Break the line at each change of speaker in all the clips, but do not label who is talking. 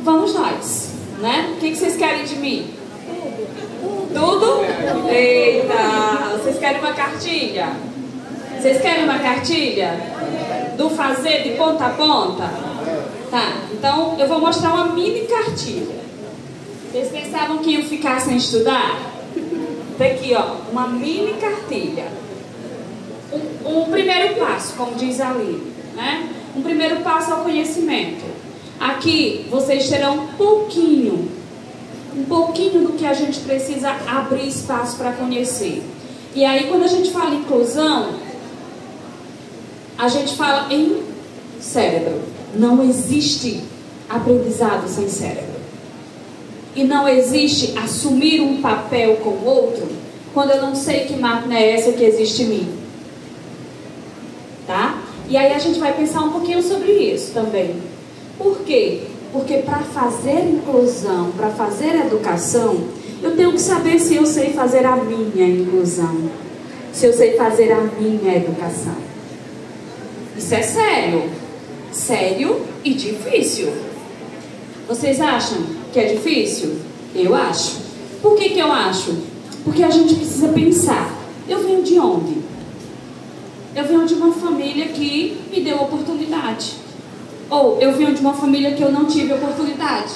vamos nós, né? O que vocês querem de mim? Tudo? Eita, vocês querem uma cartilha? Vocês querem uma cartilha? Do fazer de ponta a ponta? Tá, então eu vou mostrar uma mini cartilha. Vocês pensavam que iam ficar sem estudar? Tá aqui, ó, uma mini cartilha. Um primeiro passo, como diz ali, né? Um primeiro passo ao conhecimento. Aqui vocês terão um pouquinho do que a gente precisa abrir espaço para conhecer. E aí, quando a gente fala em inclusão, a gente fala em cérebro. Não existe aprendizado sem cérebro. E não existe assumir um papel com o outro quando eu não sei que máquina é essa que existe em mim. Tá? E aí a gente vai pensar um pouquinho sobre isso também. Por quê? Porque para fazer inclusão, para fazer educação, eu tenho que saber se eu sei fazer a minha inclusão, se eu sei fazer a minha educação. Isso é sério. Sério e difícil. Vocês acham que é difícil? Eu acho. Por que eu acho? Porque a gente precisa pensar. Eu venho de onde? Eu venho de uma família que me deu oportunidade. Ou eu venho de uma família que eu não tive oportunidade.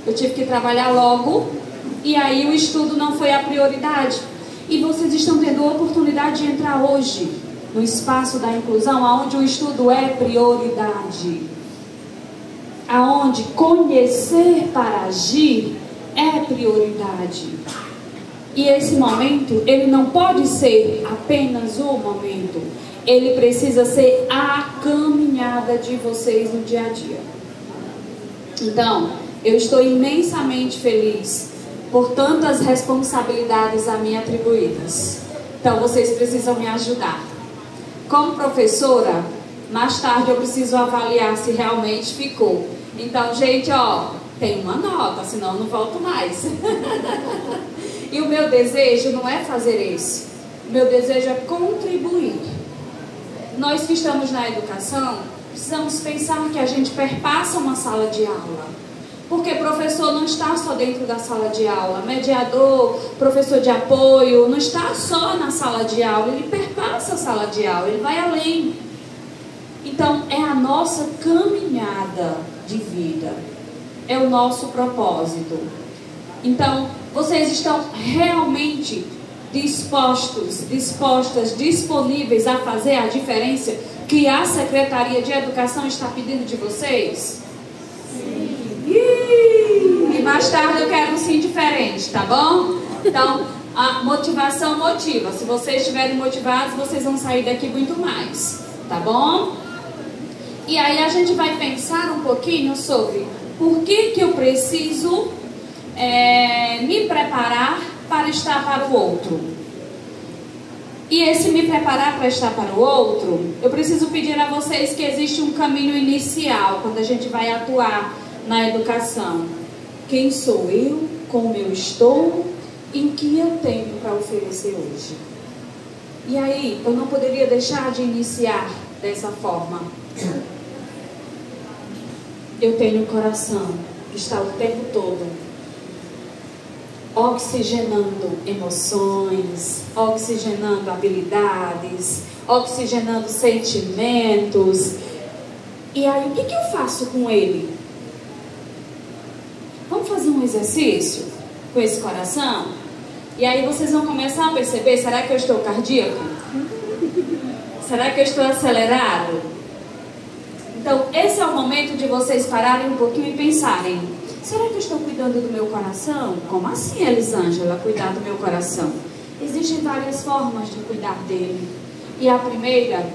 Eu tive que trabalhar logo e aí o estudo não foi a prioridade. E vocês estão tendo a oportunidade de entrar hoje no espaço da inclusão, onde o estudo é prioridade. Aonde conhecer para agir é prioridade. E esse momento, ele não pode ser apenas o momento. Ele precisa ser a caminhada de vocês no dia a dia. Então, eu estou imensamente feliz por tantas responsabilidades a mim atribuídas. Então, vocês precisam me ajudar. Como professora, mais tarde eu preciso avaliar se realmente ficou. Então, gente, ó, tem uma nota, senão eu não volto mais. E o meu desejo não é fazer isso. O meu desejo é contribuir. Nós que estamos na educação, precisamos pensar que a gente perpassa uma sala de aula. Porque professor não está só dentro da sala de aula. Mediador, professor de apoio, não está só na sala de aula. Ele perpassa a sala de aula, ele vai além. Então, é a nossa caminhada de vida. É o nosso propósito. Então, vocês estão realmente dispostas, disponíveis a fazer a diferença que a Secretaria de Educação está pedindo de vocês? Sim. E mais tarde eu quero um sim diferente, tá bom? Então, a motivação motiva. Se vocês estiverem motivados, vocês vão sair daqui muito mais, tá bom? E aí a gente vai pensar um pouquinho sobre por que eu preciso me preparar para estar para o outro. E esse me preparar para estar para o outro, eu preciso pedir a vocês que existe um caminho inicial quando a gente vai atuar na educação. Quem sou eu, como eu estou e o que eu tenho para oferecer hoje. E aí, eu não poderia deixar de iniciar dessa forma. Eu tenho um coração que está o tempo todo oxigenando emoções, oxigenando habilidades, oxigenando sentimentos. E aí, o que eu faço com ele? Vamos fazer um exercício com esse coração? E aí vocês vão começar a perceber, será que eu estou cardíaco? Será que eu estou acelerado? Então, esse é o momento de vocês pararem um pouquinho e pensarem, será que eu estou cuidando do meu coração? Como assim, Elisângela, cuidar do meu coração? Existem várias formas de cuidar dele. E a primeira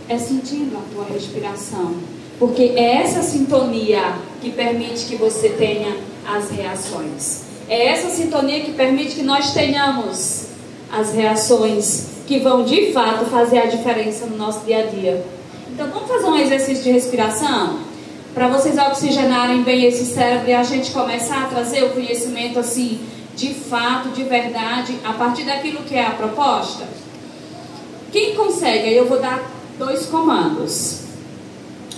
é sentindo a tua respiração. Porque é essa sintonia que permite que você tenha as reações. É essa sintonia que permite que nós tenhamos as reações que vão de fato fazer a diferença no nosso dia a dia. Então vamos fazer um exercício de respiração? Para vocês oxigenarem bem esse cérebro e a gente começar a trazer o conhecimento assim, de fato, de verdade, a partir daquilo que é a proposta. Quem consegue? Aí eu vou dar 2 comandos.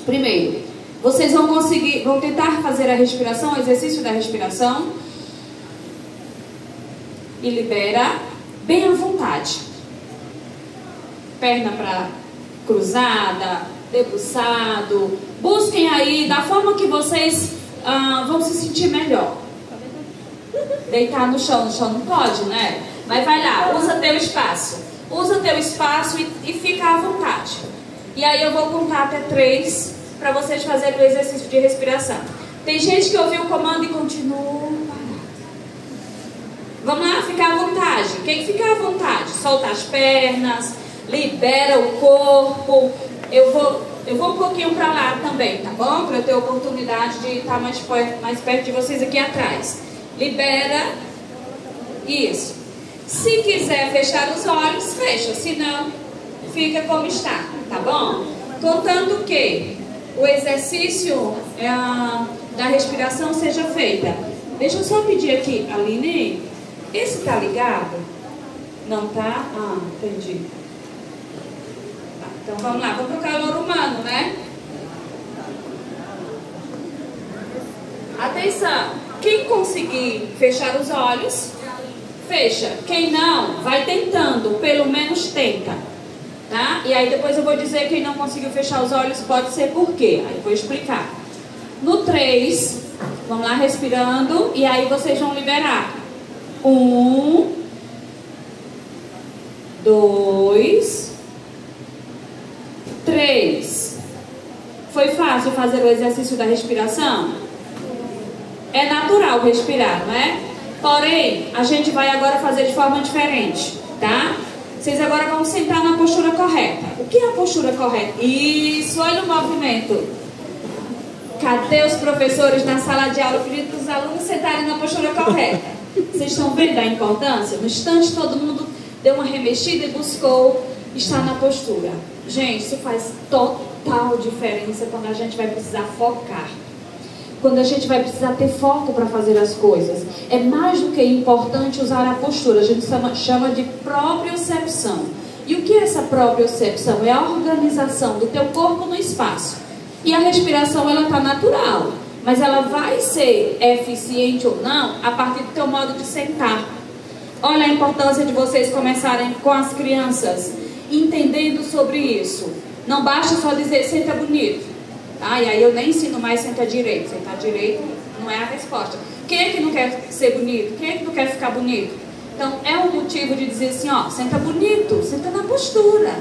Primeiro, Vocês vão conseguir, vão tentar fazer a respiração, o exercício da respiração. E libera bem à vontade. Perna para cruzada, debruçado. Busquem aí da forma que vocês vão se sentir melhor. Deitar no chão não pode, né? Mas vai lá, usa teu espaço. Usa teu espaço e fica à vontade. E aí eu vou contar até 3 para vocês fazerem o exercício de respiração. Tem gente que ouviu o comando e continua parado. Vamos lá, ficar à vontade. Quem ficar à vontade? Solta as pernas, libera o corpo. Eu vou um pouquinho para lá também, tá bom? Para eu ter a oportunidade de estar mais perto de vocês aqui atrás. Libera. Isso. Se quiser fechar os olhos, fecha. Se não, fica como está, tá bom? Contanto que o exercício da respiração seja feita. Deixa eu só pedir aqui, Aline, esse tá ligado? Não tá? Ah, entendi. Tá, então vamos lá, vamos pro calor humano, né? Atenção, quem conseguir fechar os olhos, fecha. Quem não, vai tentando, pelo menos tenta. Tá? E aí depois eu vou dizer quem não conseguiu fechar os olhos pode ser por quê. Aí eu vou explicar. No 3, vamos lá respirando e aí vocês vão liberar. 1, 2, 3. Foi fácil fazer o exercício da respiração? É natural respirar, não é? Porém, a gente vai agora fazer de forma diferente, tá? Vocês agora vão sentar na postura correta. O que é a postura correta? Isso, olha o movimento. Cadê os professores na sala de aula pedindo para os alunos sentarem na postura correta? Vocês estão vendo a importância? No instante todo mundo deu uma remexida e buscou estar na postura. Gente, isso faz total diferença quando a gente vai precisar focar. Quando a gente vai precisar ter foco para fazer as coisas. É mais do que importante usar a postura. A gente chama de propriocepção. E o que é essa propriocepção? É a organização do teu corpo no espaço. E a respiração, ela está natural. Mas ela vai ser eficiente ou não a partir do teu modo de sentar. Olha a importância de vocês começarem com as crianças, entendendo sobre isso. Não basta só dizer, senta bonito. E aí eu nem ensino mais sentar direito. Sentar direito não é a resposta. Quem é que não quer ser bonito? Quem é que não quer ficar bonito? Então é um motivo de dizer assim, ó, senta bonito, senta na postura.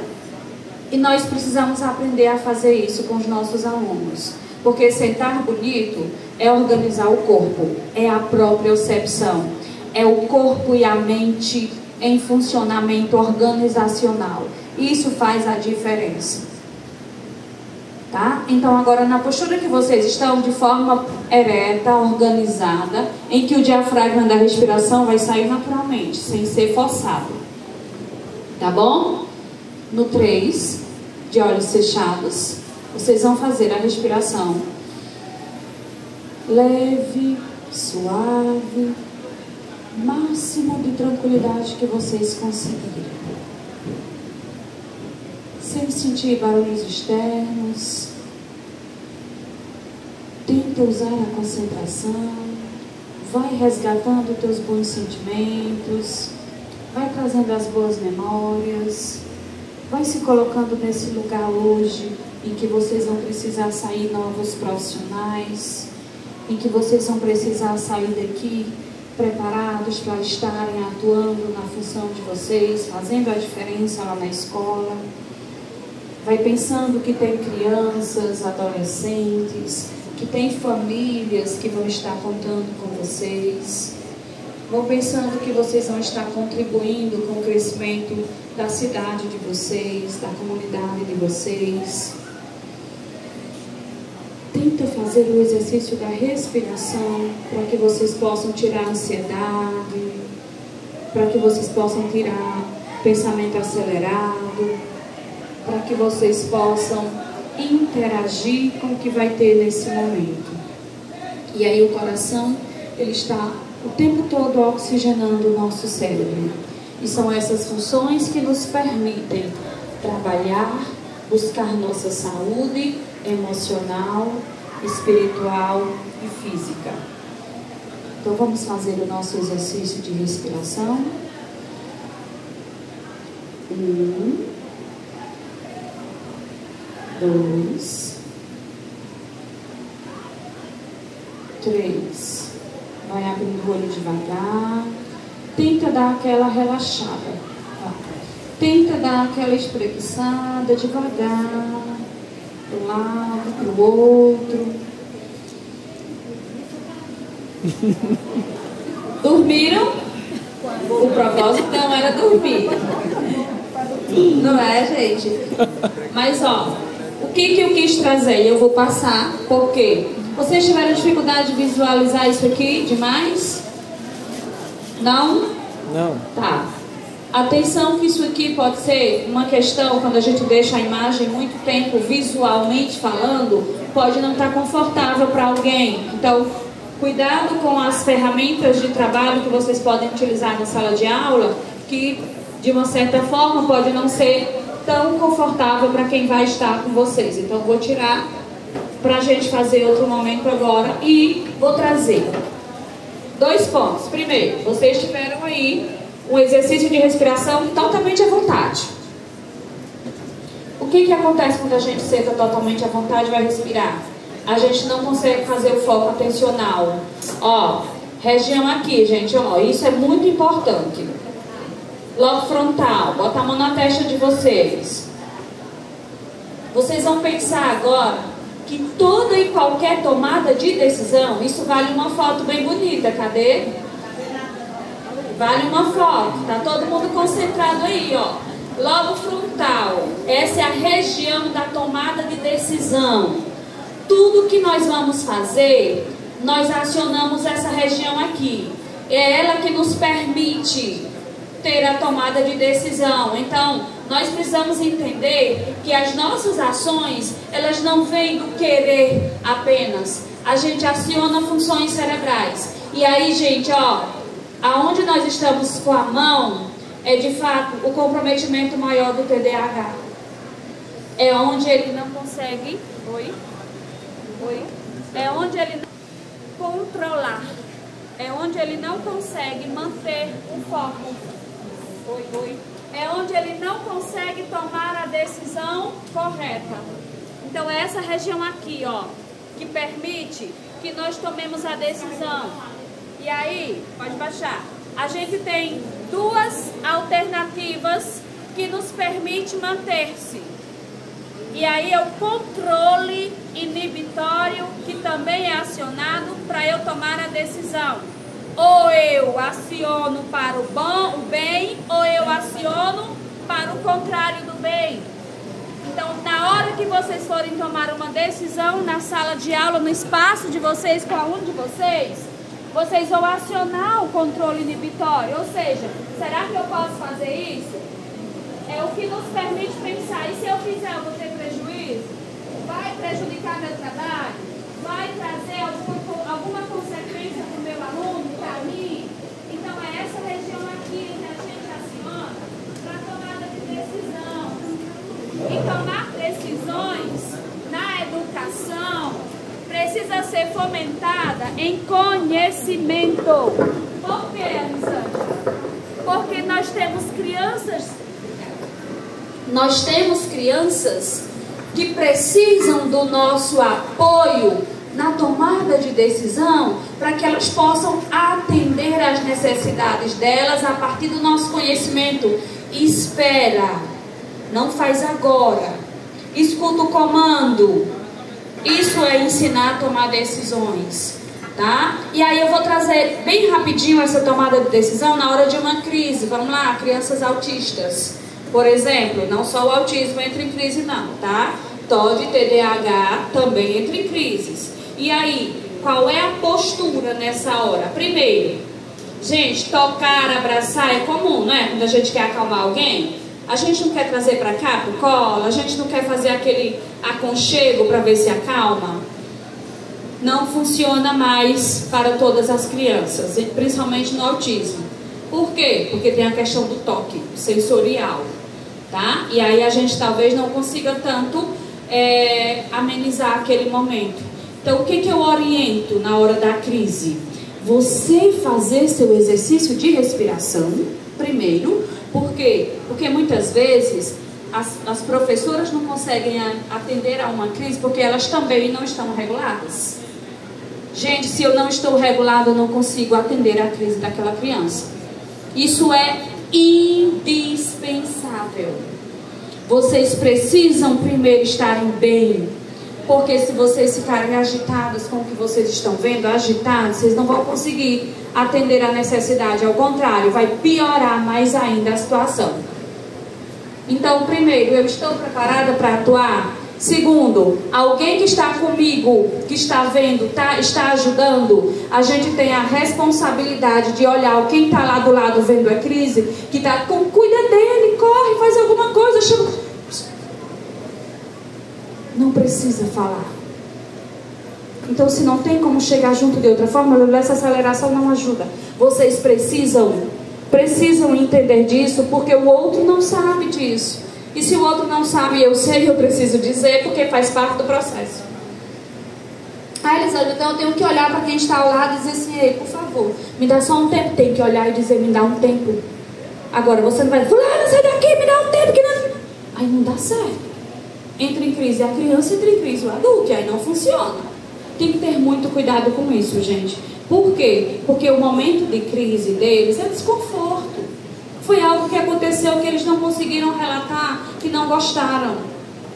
E nós precisamos aprender a fazer isso com os nossos alunos. Porque sentar bonito é organizar o corpo, é a propriocepção, é o corpo e a mente em funcionamento organizacional. Isso faz a diferença. Tá? Então agora na postura que vocês estão, de forma ereta, organizada, em que o diafragma da respiração vai sair naturalmente, sem ser forçado. Tá bom? No 3, de olhos fechados, vocês vão fazer a respiração leve, suave, máximo de tranquilidade que vocês conseguirem. Sem sentir barulhos externos. Tenta usar a concentração. Vai resgatando teus bons sentimentos. Vai trazendo as boas memórias. Vai se colocando nesse lugar hoje em que vocês vão precisar sair novos profissionais, em que vocês vão precisar sair daqui preparados para estarem atuando na função de vocês, fazendo a diferença lá na escola. Vai pensando que tem crianças, adolescentes, que tem famílias que vão estar contando com vocês. Vão pensando que vocês vão estar contribuindo com o crescimento da cidade de vocês, da comunidade de vocês. Tenta fazer o exercício da respiração para que vocês possam tirar a ansiedade, para que vocês possam tirar pensamento acelerado, para que vocês possam interagir com o que vai ter nesse momento. E aí o coração, ele está o tempo todo oxigenando o nosso cérebro. E são essas funções que nos permitem trabalhar, buscar nossa saúde emocional, espiritual e física. Então vamos fazer o nosso exercício de respiração. 1, 2, 3. Vai abrindo o olho devagar. Tenta dar aquela relaxada. Tenta dar aquela espreguiçada devagar. Para um lado, para o outro. Dormiram? O propósito não era dormir. Não é, gente? Mas, ó, o que eu quis trazer? Eu vou passar, porque vocês tiveram dificuldade de visualizar isso aqui demais? Não?
Não.
Tá. Atenção que isso aqui pode ser uma questão, quando a gente deixa a imagem muito tempo visualmente falando, pode não estar confortável para alguém. Então, cuidado com as ferramentas de trabalho que vocês podem utilizar na sala de aula, que de uma certa forma pode não ser tão confortável para quem vai estar com vocês. Então, vou tirar para a gente fazer outro momento agora e vou trazer 2 pontos. Primeiro, vocês tiveram aí um exercício de respiração totalmente à vontade. O que acontece quando a gente senta totalmente à vontade e vai respirar? A gente não consegue fazer o foco atencional. Ó, região aqui, gente, ó, isso é muito importante. Logo frontal, bota a mão na testa de vocês. Vocês vão pensar agora que toda e qualquer tomada de decisão, isso vale uma foto bem bonita, cadê? Vale uma foto, tá todo mundo concentrado aí, ó. Logo frontal, essa é a região da tomada de decisão. Tudo que nós vamos fazer, nós acionamos essa região aqui. É ela que nos permite ter a tomada de decisão. Então, nós precisamos entender que as nossas ações, elas não vêm do querer apenas. A gente aciona funções cerebrais. E aí, gente, ó, aonde nós estamos com a mão é de fato o comprometimento maior do TDAH. É onde ele não consegue. Oi? É onde ele não controlar. É onde ele não consegue manter o foco. É onde ele não consegue tomar a decisão correta. Então é essa região aqui, ó, que permite que nós tomemos a decisão. E aí, pode baixar. A gente tem 2 alternativas que nos permite manter-se. E aí é o controle inibitório que também é acionado para eu tomar a decisão. Ou eu aciono para o bem, ou eu aciono para o contrário do bem. Então, na hora que vocês forem tomar uma decisão na sala de aula, no espaço de vocês, com o aluno de vocês vão acionar o controle inibitório. Ou seja, será que eu posso fazer isso? É o que nos permite pensar. E se eu fizer, eu vou ter prejuízo? Vai prejudicar meu trabalho? Vai trazer alguma consequência para o meu aluno, para mim? Então é essa região aqui que a gente aciona para tomada de decisão. E tomar decisões na educação precisa ser fomentada em conhecimento. Por quê, Alisângela? Porque nós temos crianças que precisam do nosso apoio na tomada de decisão para que elas possam atender às necessidades delas a partir do nosso conhecimento. Espera, não faz agora. Escuta o comando. Isso é ensinar a tomar decisões, tá? E aí eu vou trazer bem rapidinho essa tomada de decisão na hora de uma crise. Vamos lá, crianças autistas. Por exemplo, não só o autismo entra em crise não, tá? TOD, TDAH também entra em crises. E aí, qual é a postura nessa hora? Primeiro, gente, tocar, abraçar é comum, não é? Quando a gente quer acalmar alguém, a gente não quer trazer para cá, pro colo, a gente não quer fazer aquele aconchego para ver se acalma. Não funciona mais para todas as crianças, principalmente no autismo. Por quê? Porque tem a questão do toque sensorial, tá? E aí a gente talvez não consiga tanto amenizar aquele momento. Então, o que eu oriento na hora da crise? Você fazer seu exercício de respiração, primeiro. Por quê? Porque muitas vezes as professoras não conseguem atender a uma crise porque elas também não estão reguladas. Gente, se eu não estou regulada, eu não consigo atender a crise daquela criança. Isso é indispensável. Vocês precisam primeiro estarem bem, porque se vocês ficarem agitados com o que vocês estão vendo, agitados, vocês não vão conseguir atender a necessidade. Ao contrário, vai piorar mais ainda a situação. Então, primeiro, eu estou preparada para atuar? Segundo, alguém que está comigo, que está vendo, está ajudando, a gente tem a responsabilidade de olhar quem está lá do lado vendo a crise, que está com, cuida dele, corre, faz alguma coisa, chama. Não precisa falar. Então, se não tem como chegar junto de outra forma, essa aceleração não ajuda. Vocês precisam entender disso, porque o outro não sabe disso. E se o outro não sabe, eu sei, eu preciso dizer, porque faz parte do processo. Elisângela, então eu tenho que olhar para quem está ao lado e dizer assim: ei, por favor, me dá só um tempo. Tem que olhar e dizer: me dá um tempo. Agora você não vai, fulano, sai daqui, me dá um tempo. Que não... Aí não dá certo. Entra em crise a criança, entra em crise o adulto, e aí não funciona. Tem que ter muito cuidado com isso, gente. Por quê? Porque o momento de crise deles é desconforto. Foi algo que aconteceu que eles não conseguiram relatar, que não gostaram,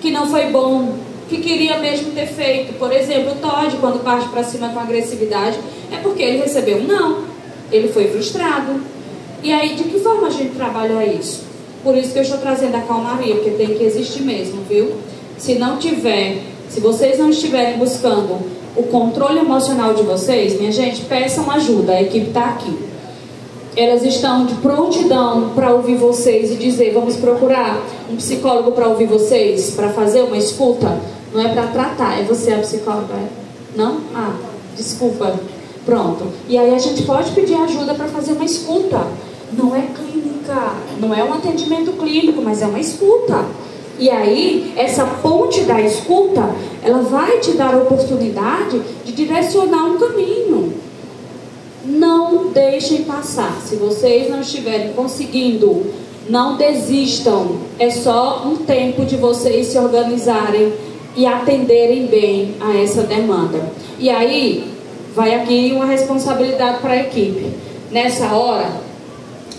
que não foi bom, que queria mesmo ter feito. Por exemplo, o Todd, quando parte para cima com agressividade, é porque ele recebeu um não. Ele foi frustrado. E aí, de que forma a gente trabalha isso? Por isso que eu estou trazendo a calmaria, porque tem que existir mesmo, viu? Se vocês não estiverem buscando o controle emocional de vocês, minha gente, peçam ajuda, a equipe está aqui. Elas estão de prontidão para ouvir vocês e dizer: vamos procurar um psicólogo para ouvir vocês, para fazer uma escuta. Não é para tratar, é você a psicóloga? Não? Ah, desculpa. Pronto. E aí a gente pode pedir ajuda para fazer uma escuta. Não é clínica, não é um atendimento clínico, mas é uma escuta. E aí, essa ponte da escuta, ela vai te dar a oportunidade de direcionar um caminho. Não deixem passar. Se vocês não estiverem conseguindo, não desistam. É só um tempo de vocês se organizarem e atenderem bem a essa demanda. E aí, vai aqui uma responsabilidade para a equipe. Nessa hora,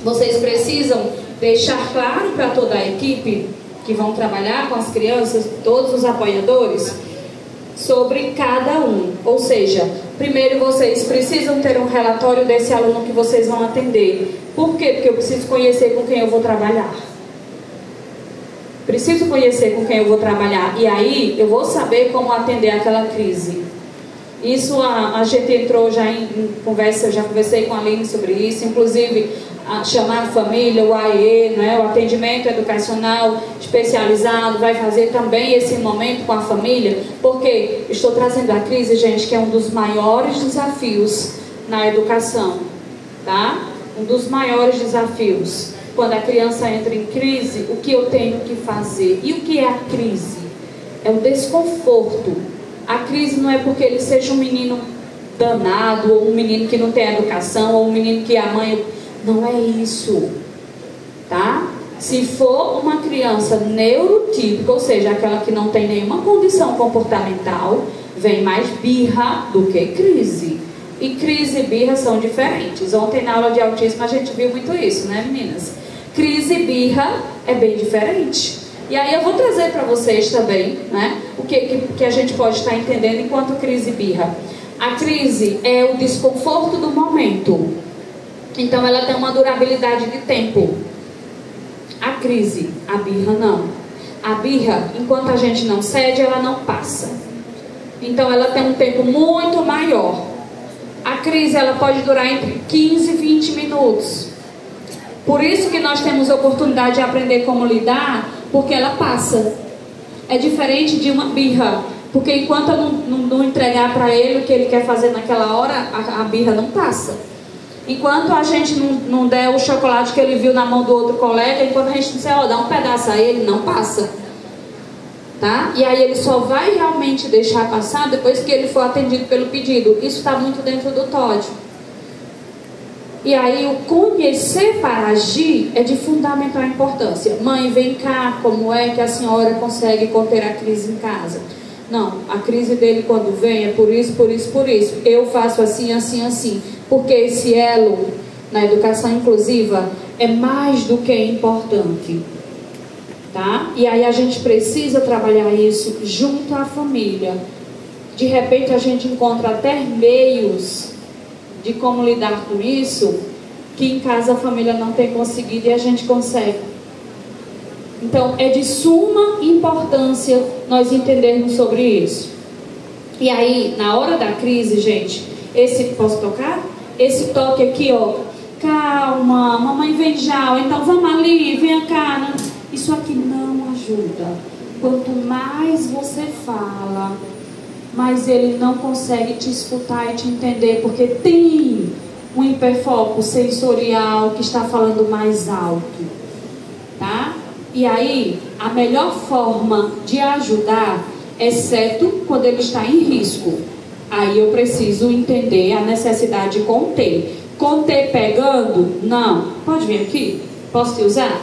vocês precisam deixar claro para toda a equipe que vão trabalhar com as crianças, todos os apoiadores, sobre cada um. Ou seja, primeiro vocês precisam ter um relatório desse aluno que vocês vão atender. Por quê? Porque eu preciso conhecer com quem eu vou trabalhar. Preciso conhecer com quem eu vou trabalhar. E aí eu vou saber como atender aquela crise. Isso a gente entrou já em conversa, eu já conversei com a Aline sobre isso, inclusive chamar a família, o AE, né, o atendimento educacional especializado, vai fazer também esse momento com a família, porque estou trazendo a crise, gente, que é um dos maiores desafios na educação, tá? Um dos maiores desafios. Quando a criança entra em crise, o que eu tenho que fazer? E o que é a crise? É o desconforto. A crise não é porque ele seja um menino danado, ou um menino que não tem educação, ou um menino que a mãe... Não é isso, tá? Se for uma criança neurotípica, ou seja, aquela que não tem nenhuma condição comportamental, vem mais birra do que crise. E crise e birra são diferentes. Ontem na aula de autismo a gente viu muito isso, né, meninas? Crise e birra é bem diferente. E aí eu vou trazer para vocês também, né, o que a gente pode estar entendendo enquanto crise e birra. A crise é o desconforto do momento. Então ela tem uma durabilidade de tempo. A crise, a birra não. A birra, enquanto a gente não cede, ela não passa. Então ela tem um tempo muito maior. A crise, ela pode durar entre 15 e 20 minutos. Por isso que nós temos a oportunidade de aprender como lidar, porque ela passa. É diferente de uma birra, porque enquanto eu não entregar para ele o que ele quer fazer naquela hora, a birra não passa. Enquanto a gente não der o chocolate que ele viu na mão do outro colega, enquanto a gente não disser, ó, dá um pedaço a ele, não passa. tá? E aí ele só vai realmente deixar passar depois que ele for atendido pelo pedido. Isso está muito dentro do TOD. E aí o conhecer para agir é de fundamental importância. Mãe, vem cá, como é que a senhora consegue conter a crise em casa? Não, a crise dele quando vem é por isso, por isso, por isso. Eu faço assim, assim, assim. Porque esse elo na educação inclusiva é mais do que importante. Tá? E aí a gente precisa trabalhar isso junto à família. De repente a gente encontra até meios de como lidar com isso, que em casa a família não tem conseguido e a gente consegue. Então é de suma importância nós entendermos sobre isso. E aí, na hora da crise, gente, posso tocar? Esse toque aqui, ó, calma, mamãe vem já, ou então vamos ali, vem cá, né? Isso aqui não ajuda. Quanto mais você fala, mais ele não consegue te escutar e te entender, porque tem um hiperfoco sensorial que está falando mais alto, tá? E aí, a melhor forma de ajudar, exceto quando ele está em risco, aí eu preciso entender a necessidade de conter. Conter pegando? Não. Pode vir aqui? Posso te usar?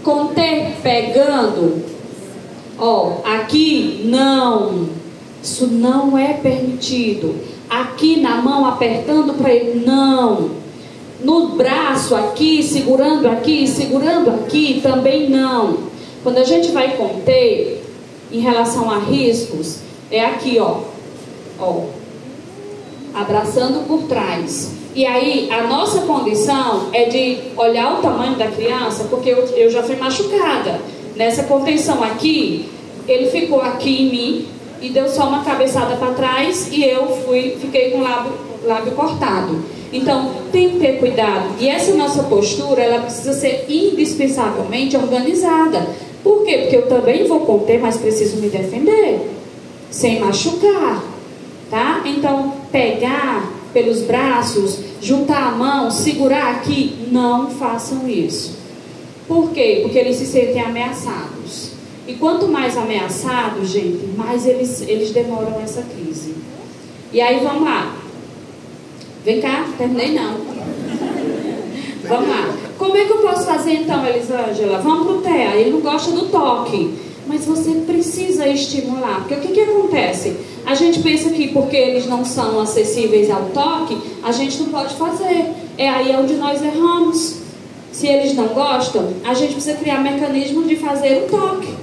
Conter pegando, ó, aqui não, isso não é permitido. Aqui na mão apertando para ele, não. No braço aqui, segurando aqui, também não. Quando a gente vai conter em relação a riscos, é aqui, ó, abraçando por trás. E aí, a nossa condição é de olhar o tamanho da criança, porque eu já fui machucada. Nessa contenção aqui, ele ficou aqui em mim e deu só uma cabeçada para trás e eu fiquei com o lábio cortado. Então, tem que ter cuidado. E essa nossa postura, ela precisa ser indispensavelmente organizada. Por quê? Porque eu também vou conter, mas preciso me defender, sem machucar, tá? Então, pegar pelos braços, juntar a mão, segurar aqui, não façam isso. Por quê? Porque eles se sentem ameaçados. E quanto mais ameaçados, gente, mais eles demoram essa crise. E aí, vamos lá. Vem cá, terminei não. Vamos lá. Como é que eu posso fazer então, Elisângela? Vamos pro TEA. Ele não gosta do toque. Mas você precisa estimular. Porque o que acontece? A gente pensa que porque eles não são acessíveis ao toque, a gente não pode fazer. É aí onde nós erramos. Se eles não gostam, a gente precisa criar mecanismo de fazer o toque.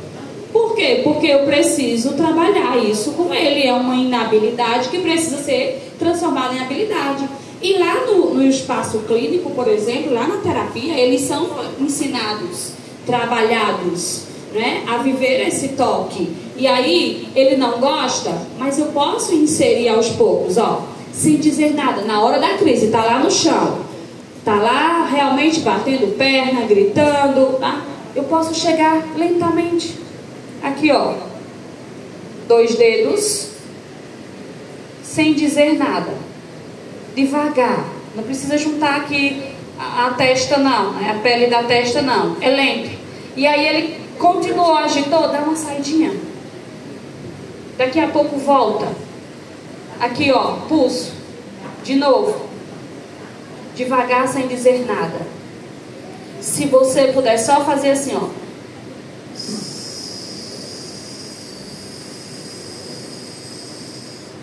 Por quê? Porque eu preciso trabalhar isso com ele. É uma inabilidade que precisa ser transformada em habilidade. E lá no espaço clínico, por exemplo, lá na terapia, eles são ensinados, trabalhados, né, a viver esse toque. E aí, ele não gosta, mas eu posso inserir aos poucos, ó, sem dizer nada. Na hora da crise, tá lá no chão, tá lá realmente batendo perna, gritando, tá? Eu posso chegar lentamente. Aqui, ó, 2 dedos, sem dizer nada, devagar. Não precisa juntar aqui a testa não, né? A pele da testa não, é lento. E aí ele continuou, agitou, dá uma saidinha. Daqui a pouco volta. Aqui, ó, pulso. De novo. Devagar, sem dizer nada. Se você puder só fazer assim, ó.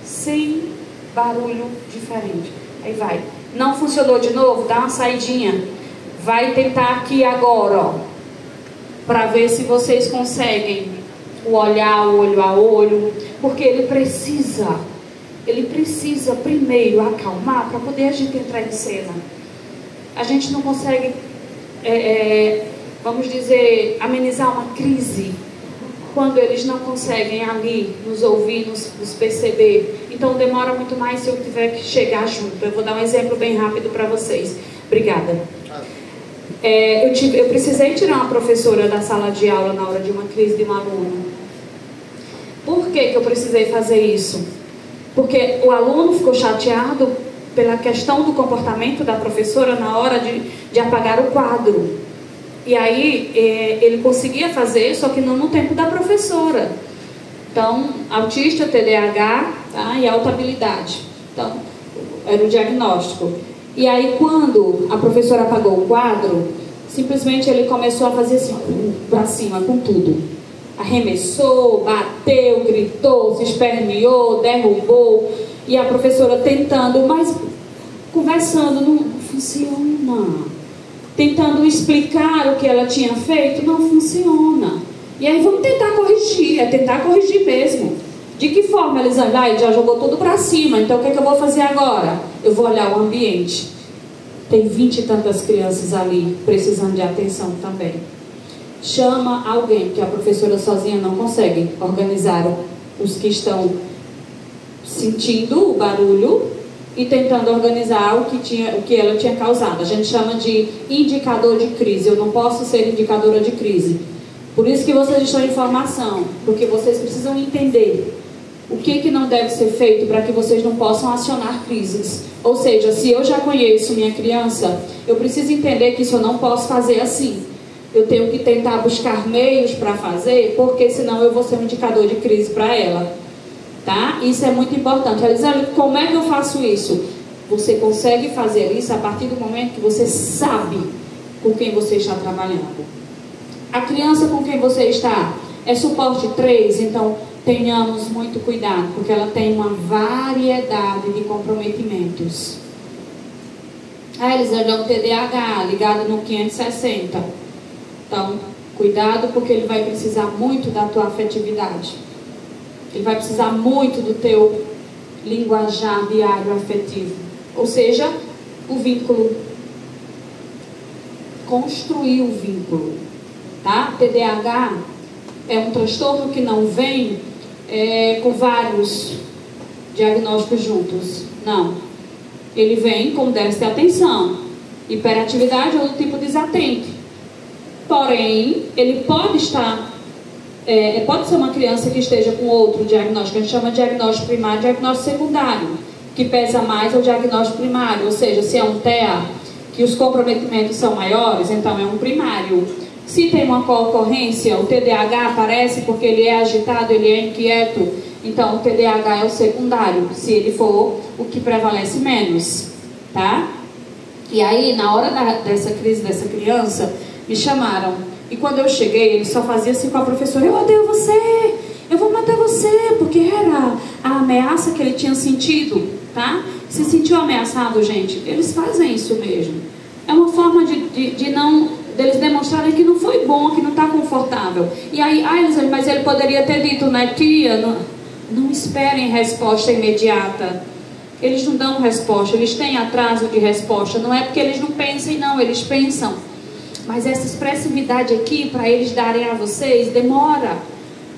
Sem barulho diferente. Aí vai. Não funcionou de novo? Dá uma saidinha. Vai tentar aqui agora, ó. Para ver se vocês conseguem o olhar, o olho a olho. Porque ele precisa primeiro acalmar para poder a gente entrar em cena. A gente não consegue, vamos dizer, amenizar uma crise quando eles não conseguem ali nos ouvir, nos perceber. Então demora muito mais se eu tiver que chegar junto. Eu vou dar um exemplo bem rápido para vocês. Obrigada. Eu precisei tirar uma professora da sala de aula na hora de uma crise de um aluno. Por que eu precisei fazer isso? Porque o aluno ficou chateado pela questão do comportamento da professora na hora de apagar o quadro. E aí ele conseguia fazer, só que não no tempo da professora. Então, autista, TDAH, tá? E alta habilidade. Então, era o diagnóstico. E aí, quando a professora apagou o quadro, simplesmente ele começou a fazer assim, pra cima, com tudo. Arremessou, bateu, gritou, se esperneou, derrubou. E a professora tentando, mas conversando, não funciona. Tentando explicar o que ela tinha feito, não funciona. E aí vamos tentar corrigir, é tentar corrigir mesmo. De que forma, Elisângela? Ele já jogou tudo para cima, então o que é que eu vou fazer agora? Eu vou olhar o ambiente. Tem 20 e tantas crianças ali, precisando de atenção também. Chama alguém, porque a professora sozinha não consegue organizar os que estão sentindo o barulho e tentando organizar o que ela tinha causado. A gente chama de indicador de crise. Eu não posso ser indicadora de crise. Por isso que vocês estão em formação, porque vocês precisam entender o que não deve ser feito para que vocês não possam acionar crises. Ou seja, se eu já conheço minha criança, eu preciso entender que isso eu não posso fazer assim. Eu tenho que tentar buscar meios para fazer, porque senão eu vou ser um indicador de crise para ela. Tá? Isso é muito importante. Elisângela, como é que eu faço isso? Você consegue fazer isso a partir do momento que você sabe com quem você está trabalhando. A criança com quem você está é suporte 3, então tenhamos muito cuidado, porque ela tem uma variedade de comprometimentos. A Elisângela é um TDAH ligado no 560. Então, cuidado, porque ele vai precisar muito da tua afetividade. Ele vai precisar muito do teu linguajar diário afetivo. Ou seja, o vínculo. Construir o vínculo. Tá? TDAH é um transtorno que não vem com vários diagnósticos juntos. Não. Ele vem com déficit de atenção. Hiperatividade ou do tipo desatente. Porém, ele pode estar... pode ser uma criança que esteja com outro diagnóstico. A gente chama de diagnóstico primário e diagnóstico secundário. Que pesa mais é o diagnóstico primário. Ou seja, se é um TEA, que os comprometimentos são maiores, então é um primário. Se tem uma ocorrência, o TDAH aparece porque ele é agitado, ele é inquieto. Então, o TDAH é o secundário, se ele for o que prevalece menos, tá? E aí, na hora dessa crise dessa criança, me chamaram. E quando eu cheguei, ele só fazia assim com a professora: eu odeio você, eu vou matar você, porque era a ameaça que ele tinha sentido, tá? Se sentiu ameaçado, gente, eles fazem isso mesmo. É uma forma deles demonstrarem que não foi bom, que não está confortável. E aí, mas ele poderia ter dito, né, tia, não esperem resposta imediata. Eles não dão resposta, eles têm atraso de resposta. Não é porque eles não pensem, não, eles pensam. Mas essa expressividade aqui, para eles darem a vocês, demora.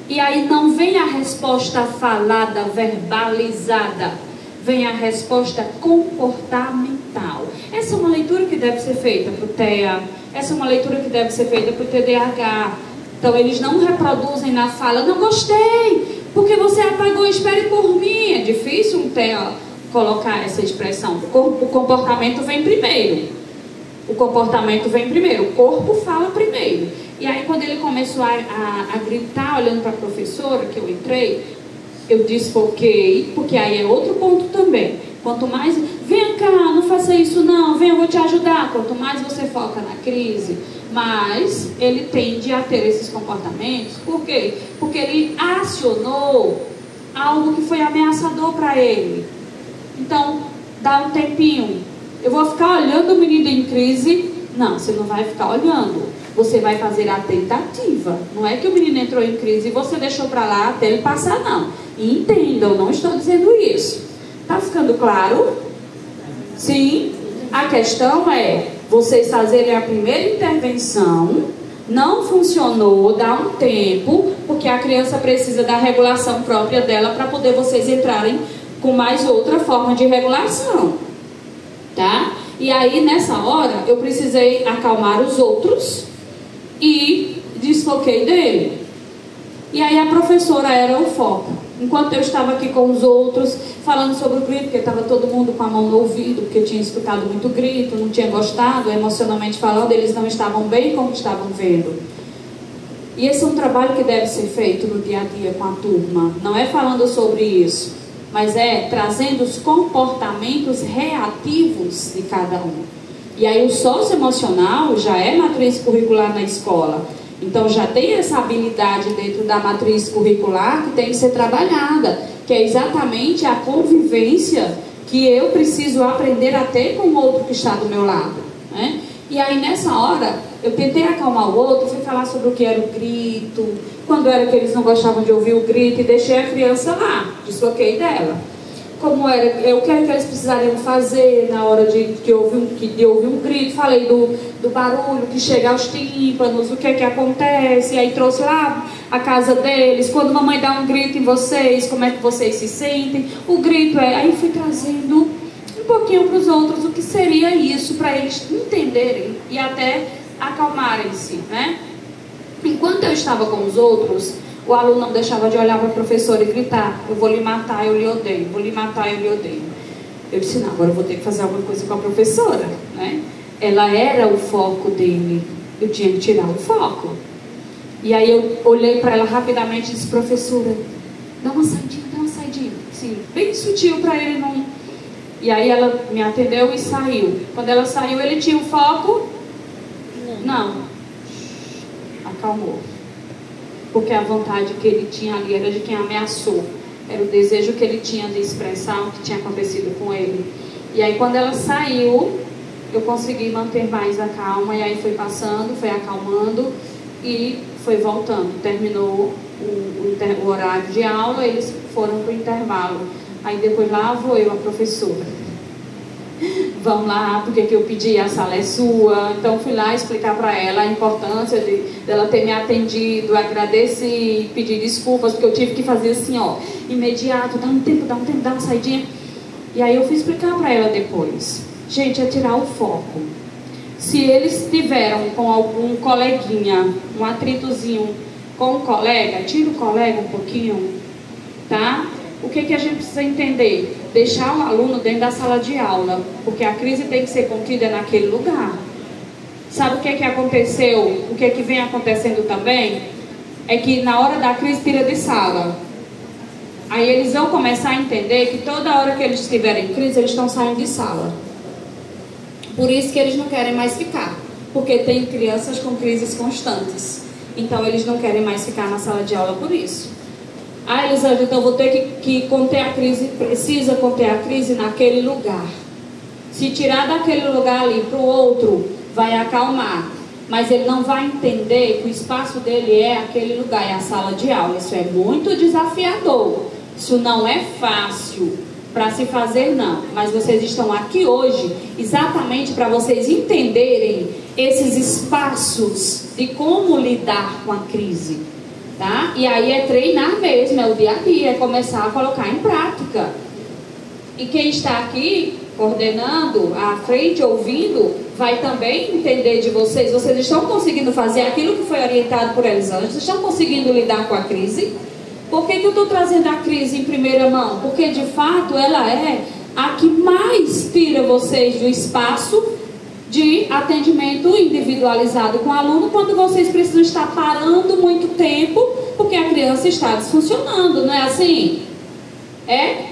E aí não vem a resposta falada, verbalizada. Vem a resposta comportamental. Essa é uma leitura que deve ser feita para o TEA. Essa é uma leitura que deve ser feita para o TDAH. Então, eles não reproduzem na fala: não gostei, porque você apagou, espere por mim. É difícil um TEA colocar essa expressão. O comportamento vem primeiro. O comportamento vem primeiro. O corpo fala primeiro. E aí, quando ele começou a gritar, olhando para a professora, que eu entrei, eu desfoquei, porque aí é outro ponto também. Quanto mais, vem cá, não faça isso não, vem, eu vou te ajudar. Quanto mais você foca na crise, mais ele tende a ter esses comportamentos. Por quê? Porque ele acionou algo que foi ameaçador para ele. Então, dá um tempinho. Eu vou ficar olhando o menino em crise? Não, você não vai ficar olhando. Você vai fazer a tentativa. Não é que o menino entrou em crise e você deixou para lá até ele passar, não. E entendam, não estou dizendo isso. Tá ficando claro? Sim. A questão é vocês fazerem a primeira intervenção. Não funcionou, dá um tempo, porque a criança precisa da regulação própria dela para poder vocês entrarem com mais outra forma de regulação. Tá? E aí, nessa hora, eu precisei acalmar os outros e desfoquei dele. E aí a professora era o foco. Enquanto eu estava aqui com os outros, falando sobre o grito, porque estava todo mundo com a mão no ouvido, porque eu tinha escutado muito grito, não tinha gostado, emocionalmente falando, eles não estavam bem como estavam vendo. E esse é um trabalho que deve ser feito no dia a dia com a turma. Não é falando sobre isso, mas é trazendo os comportamentos reativos de cada um. E aí o socioemocional já é matriz curricular na escola. Então já tem essa habilidade dentro da matriz curricular que tem que ser trabalhada, que é exatamente a convivência que eu preciso aprender a ter com o outro que está do meu lado, né? E aí nessa hora eu tentei acalmar o outro, fui falar sobre o que era o grito, quando era que eles não gostavam de ouvir o grito, e deixei a criança lá, desloquei dela. Como era, o que era que eles precisariam fazer na hora de ouvir um grito. Falei do barulho que chega aos tímpanos, o que é que acontece. E aí trouxe lá a casa deles, quando mamãe dá um grito em vocês, como é que vocês se sentem. O grito é... Aí fui trazendo um pouquinho para os outros o que seria isso, para eles entenderem e até acalmarem-se, né? Enquanto eu estava com os outros, o aluno não deixava de olhar para a professora e gritar: eu vou lhe matar, eu lhe odeio, vou lhe matar, eu lhe odeio. Eu disse: não, agora eu vou ter que fazer alguma coisa com a professora, né? Ela era o foco dele, eu tinha que tirar o foco. E aí eu olhei para ela rapidamente e disse: professora, dá uma saidinha, assim, bem sutil para ele não... E aí ela me atendeu e saiu. Quando ela saiu, ele tinha o foco? Não. Acalmou. Porque a vontade que ele tinha ali era de quem ameaçou. Era o desejo que ele tinha de expressar o que tinha acontecido com ele. E aí quando ela saiu, eu consegui manter mais a calma. E aí foi passando, foi acalmando e foi voltando. Terminou o horário de aula, eles foram para o intervalo. Aí depois lá vou eu, a professora. Vamos lá, porque que eu pedi, a sala é sua. Então fui lá explicar para ela a importância dela ter me atendido, agradecer, pedir desculpas, porque eu tive que fazer assim, ó, imediato, dá um tempo, dá uma saidinha. E aí eu fui explicar para ela depois. Gente, é tirar o foco. Se eles tiveram com algum coleguinha, um atritozinho com o colega, tira o colega um pouquinho, tá? O que a gente precisa entender? Deixar o aluno dentro da sala de aula, porque a crise tem que ser contida naquele lugar. Sabe o que aconteceu? O que vem acontecendo também? É que na hora da crise tira de sala. Aí eles vão começar a entender que toda hora que eles estiverem em crise, eles estão saindo de sala. Por isso que eles não querem mais ficar, porque tem crianças com crises constantes. Então eles não querem mais ficar na sala de aula por isso. Ah, Elisângela, então eu vou ter que conter a crise, precisa conter a crise naquele lugar. Se tirar daquele lugar ali para o outro, vai acalmar. Mas ele não vai entender que o espaço dele é aquele lugar, é a sala de aula. Isso é muito desafiador. Isso não é fácil para se fazer, não. Mas vocês estão aqui hoje exatamente para vocês entenderem esses espaços de como lidar com a crise. Tá? E aí é treinar mesmo, é o dia a dia, é começar a colocar em prática. E quem está aqui coordenando, à frente, ouvindo, vai também entender de vocês. Vocês estão conseguindo fazer aquilo que foi orientado por Elisângela? Vocês estão conseguindo lidar com a crise? Por que eu estou trazendo a crise em primeira mão? Porque de fato ela é a que mais tira vocês do espaço de atendimento individualizado com o aluno, quando vocês precisam estar parando muito tempo, porque a criança está disfuncionando, não é assim? É?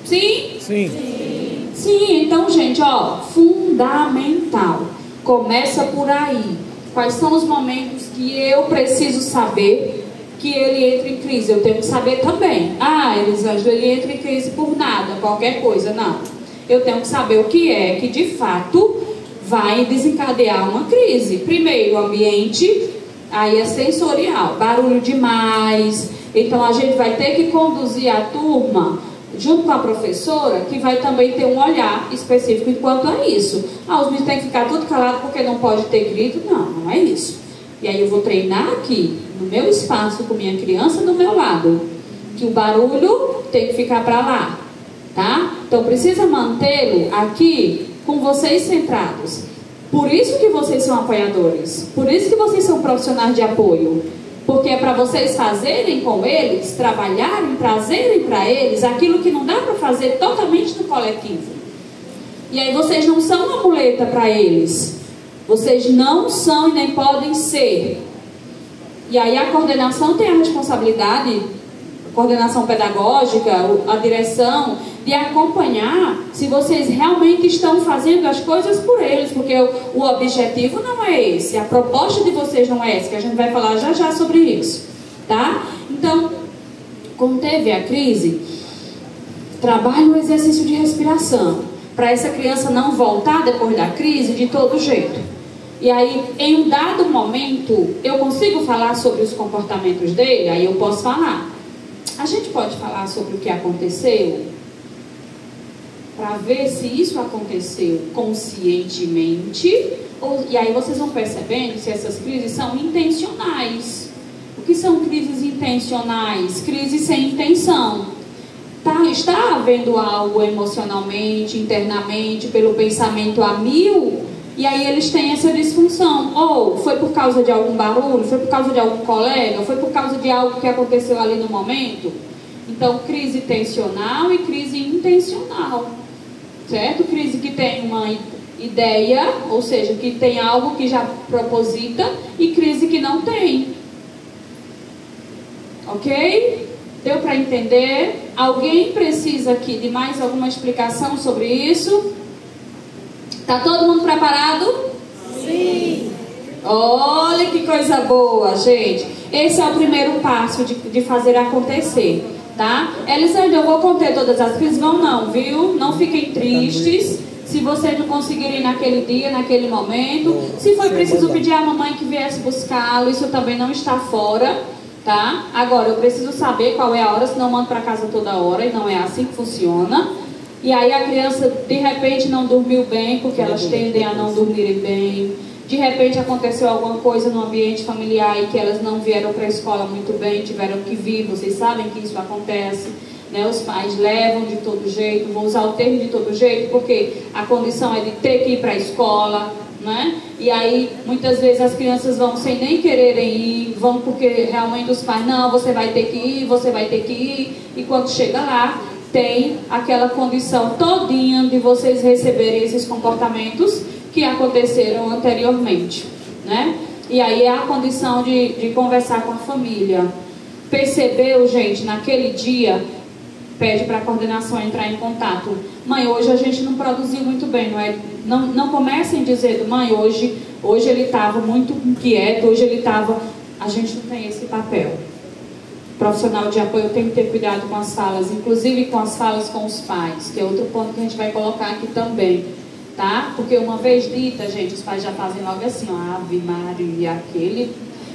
Sim?
Sim.
Sim, então, gente, ó, fundamental. Começa por aí. Quais são os momentos que eu preciso saber que ele entra em crise? Eu tenho que saber também. Ah, Elisângela, ele entra em crise por nada, qualquer coisa, não. Eu tenho que saber o que é que de fato vai desencadear uma crise. Primeiro, o ambiente, aí é sensorial, barulho demais. Então a gente vai ter que conduzir a turma junto com a professora, que vai também ter um olhar específico enquanto a isso. Ah, os meninos têm que ficar tudo calado porque não pode ter grito. Não, não é isso. E aí eu vou treinar aqui, no meu espaço, com minha criança do meu lado, que o barulho tem que ficar para lá. Tá? Então precisa mantê-lo aqui com vocês centrados. Por isso que vocês são apoiadores. Por isso que vocês são profissionais de apoio. Porque é para vocês fazerem com eles, trabalharem, trazerem para eles aquilo que não dá para fazer totalmente no coletivo. E aí vocês não são uma muleta para eles. Vocês não são e nem podem ser. E aí a coordenação tem a responsabilidade, a coordenação pedagógica, a direção, de acompanhar se vocês realmente estão fazendo as coisas por eles, porque o objetivo não é esse, a proposta de vocês não é essa, que a gente vai falar já já sobre isso, tá? Então, quando teve a crise, trabalhe o exercício de respiração, para essa criança não voltar depois da crise de todo jeito. E aí, em um dado momento, eu consigo falar sobre os comportamentos dele? Aí eu posso falar. A gente pode falar sobre o que aconteceu? Para ver se isso aconteceu conscientemente, e aí vocês vão percebendo se essas crises são intencionais. O que são crises intencionais? Crises sem intenção. Está havendo algo emocionalmente, internamente, pelo pensamento a mil, e aí eles têm essa disfunção. Ou foi por causa de algum barulho, foi por causa de algum colega, foi por causa de algo que aconteceu ali no momento. Então, crise tensional e crise intencional. Certo? Crise que tem uma ideia, ou seja, que tem algo que já proposita, e crise que não tem. Ok? Deu para entender? Alguém precisa aqui de mais alguma explicação sobre isso? Tá todo mundo preparado? Sim! Olha que coisa boa, gente! Esse é o primeiro passo de fazer acontecer. Tá? Elisandra, eu vou conter todas as crises? Vão não, viu? Não fiquem tristes se vocês não conseguirem naquele dia, naquele momento. Se foi preciso pedir à mamãe que viesse buscá-lo, isso também não está fora, tá? Agora, eu preciso saber qual é a hora, senão eu mando para casa toda hora, e não é assim que funciona. E aí a criança, de repente, não dormiu bem, porque elas tendem a não dormirem bem. De repente aconteceu alguma coisa no ambiente familiar e que elas não vieram para a escola muito bem, tiveram que vir, vocês sabem que isso acontece, né? Os pais levam de todo jeito, vou usar o termo de todo jeito, porque a condição é de ter que ir para a escola, né? E aí muitas vezes as crianças vão sem nem quererem ir, vão porque realmente os pais, não, você vai ter que ir, você vai ter que ir, e quando chega lá, tem aquela condição todinha de vocês receberem esses comportamentos que aconteceram anteriormente, né? E aí é a condição de conversar com a família. Percebeu, gente, naquele dia, pede para a coordenação entrar em contato. Mãe, hoje a gente não produziu muito bem, não é? Não comecem dizendo, mãe, hoje ele estava muito inquieto, hoje ele estava... A gente não tem esse papel. Profissional de apoio tem que ter cuidado com as falas, inclusive com as falas com os pais, que é outro ponto que a gente vai colocar aqui também. Tá? Porque uma vez dita, gente, os pais já fazem logo assim, ó, Ave Maria, aquele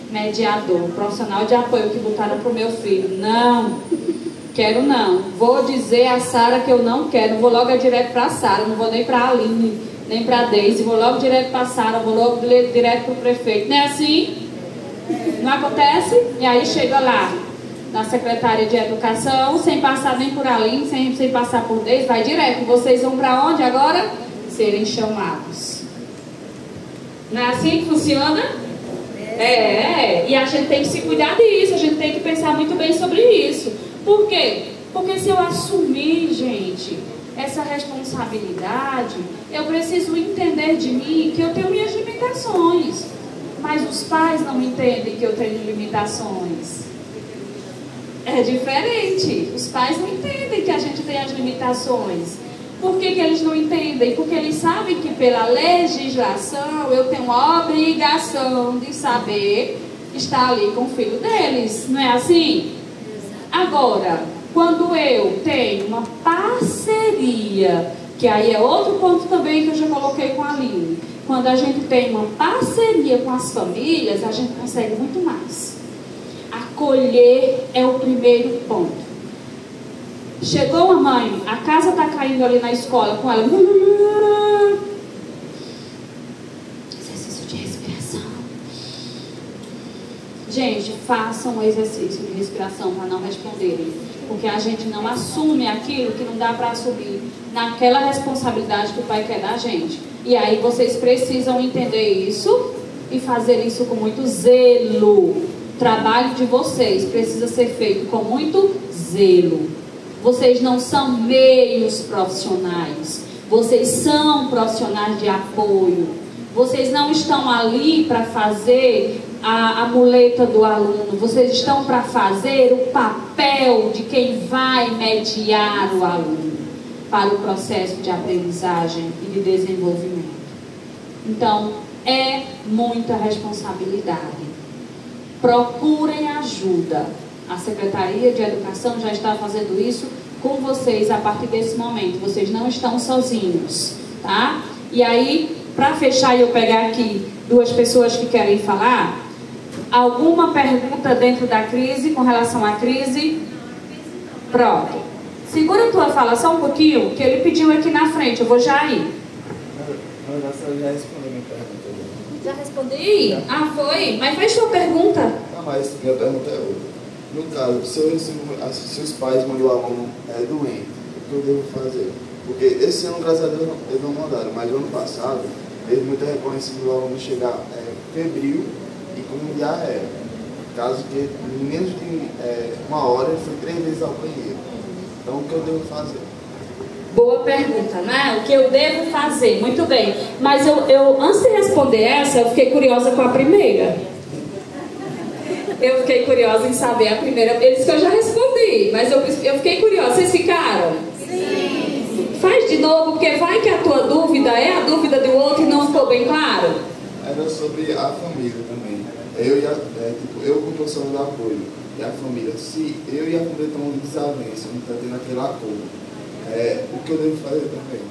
mediador, profissional de apoio que botaram pro meu filho. Não, quero não. Vou dizer a Sara que eu não quero, vou logo direto pra Sara, não vou nem pra Aline, nem pra Deise, vou logo direto pra Sara, vou logo direto pro prefeito. Não é assim? Não acontece? E aí chega lá, na secretária de educação, sem passar nem por Aline, sem passar por Deise, vai direto. Vocês vão pra onde agora? Serem chamados. Não é assim que funciona? E a gente tem que se cuidar disso, a gente tem que pensar muito bem sobre isso. Por quê? Porque se eu assumir, gente, essa responsabilidade, eu preciso entender de mim que eu tenho minhas limitações. Mas os pais não entendem que eu tenho limitações. É diferente. Os pais não entendem que a gente tem as limitações. Por que eles não entendem? Porque eles sabem que pela legislação eu tenho a obrigação de saber estar ali com o filho deles. Não é assim? Agora, quando eu tenho uma parceria, que aí é outro ponto também que eu já coloquei com a Aline. Quando a gente tem uma parceria com as famílias, a gente consegue muito mais. Acolher é o primeiro ponto. Chegou a mãe, a casa está caindo ali na escola com ela. Exercício de respiração. Gente, façam um exercício de respiração para não responderem. Porque a gente não assume aquilo que não dá para assumir naquela responsabilidade que o pai quer da gente. E aí vocês precisam entender isso e fazer isso com muito zelo. O trabalho de vocês precisa ser feito com muito zelo. Vocês não são meios profissionais. Vocês são profissionais de apoio. Vocês não estão ali para fazer a muleta do aluno. Vocês estão para fazer o papel de quem vai mediar o aluno para o processo de aprendizagem e de desenvolvimento. Então, é muita responsabilidade. Procurem ajuda. A Secretaria de Educação já está fazendo isso com vocês a partir desse momento. Vocês não estão sozinhos, tá? E aí, para fechar e eu pegar aqui duas pessoas que querem falar, alguma pergunta dentro da crise, com relação à crise? Pronto. Segura a tua fala só um pouquinho, que ele pediu aqui na frente, eu vou já ir.
Eu já respondi minha pergunta.
Já respondi? Ah, foi? Mas fez sua pergunta.
Não, mas minha pergunta é outra. No caso, se os pais mandam o aluno doente, o que eu devo fazer? Porque esse ano, graças a Deus, eles não mandaram, mas no ano passado, teve muita recorrência do aluno chegar febril e com diarreia. Caso que em menos de uma hora ele foi 3 vezes ao banheiro. Então, o que eu devo fazer?
Boa pergunta, né? O que eu devo fazer? Muito bem. Mas eu antes de responder essa, eu fiquei curiosa com a primeira. Eu fiquei curiosa em saber a primeira. Eles que eu já respondi, mas eu fiquei curiosa. Vocês ficaram? Sim. Faz de novo, porque vai que a tua dúvida é a dúvida do outro e não ficou bem claro.
Era sobre a família também. Eu como profissional de apoio e a família. Se eu e a família estamos em desavença, não está tendo aquele acordo, o que eu devo fazer também?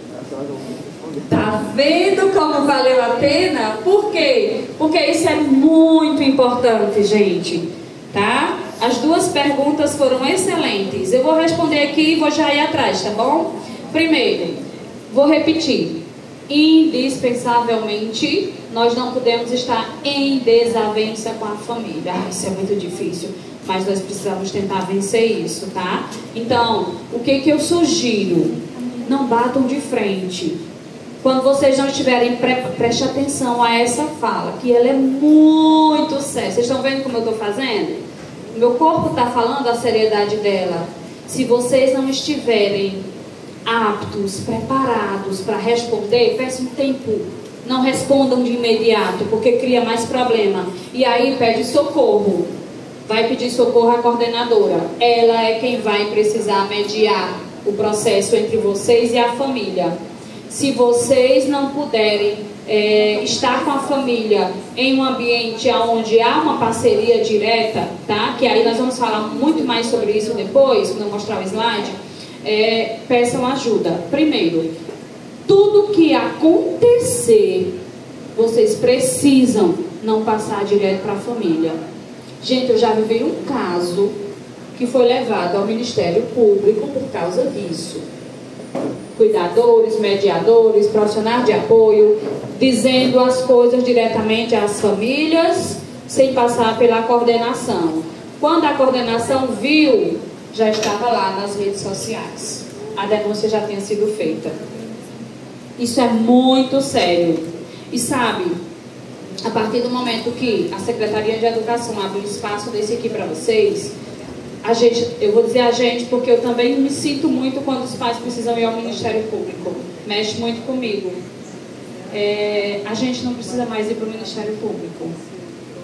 Tá vendo como valeu a pena? Por quê? Porque isso é muito importante, gente. Tá? As duas perguntas foram excelentes. Eu vou responder aqui e vou já ir atrás, tá bom? Primeiro, vou repetir. Indispensavelmente, nós não podemos estar em desavença com a família. Isso é muito difícil, mas nós precisamos tentar vencer isso, tá? Então, o que eu sugiro? Não batam de frente. Quando vocês não estiverem, preste atenção a essa fala, que ela é muito séria. Vocês estão vendo como eu estou fazendo? O meu corpo está falando a seriedade dela. Se vocês não estiverem aptos, preparados para responder, peçam tempo. Não respondam de imediato, porque cria mais problema. E aí pede socorro. Vai pedir socorro à coordenadora. Ela é quem vai precisar mediar o processo entre vocês e a família. Se vocês não puderem estar com a família em um ambiente onde há uma parceria direta, tá? Que aí nós vamos falar muito mais sobre isso depois, quando eu mostrar o slide. Peçam ajuda. Primeiro, tudo que acontecer, vocês precisam não passar direto para a família. Gente, eu já vivi um caso que foi levado ao Ministério Público por causa disso. Cuidadores, mediadores, profissionais de apoio, dizendo as coisas diretamente às famílias, sem passar pela coordenação. Quando a coordenação viu, já estava lá nas redes sociais. A denúncia já tinha sido feita. Isso é muito sério. E sabe, a partir do momento que a Secretaria de Educação abre um espaço desse aqui para vocês, eu vou dizer a gente, porque eu também me sinto muito quando os pais precisam ir ao Ministério Público. Mexe muito comigo. A gente não precisa mais ir para o Ministério Público,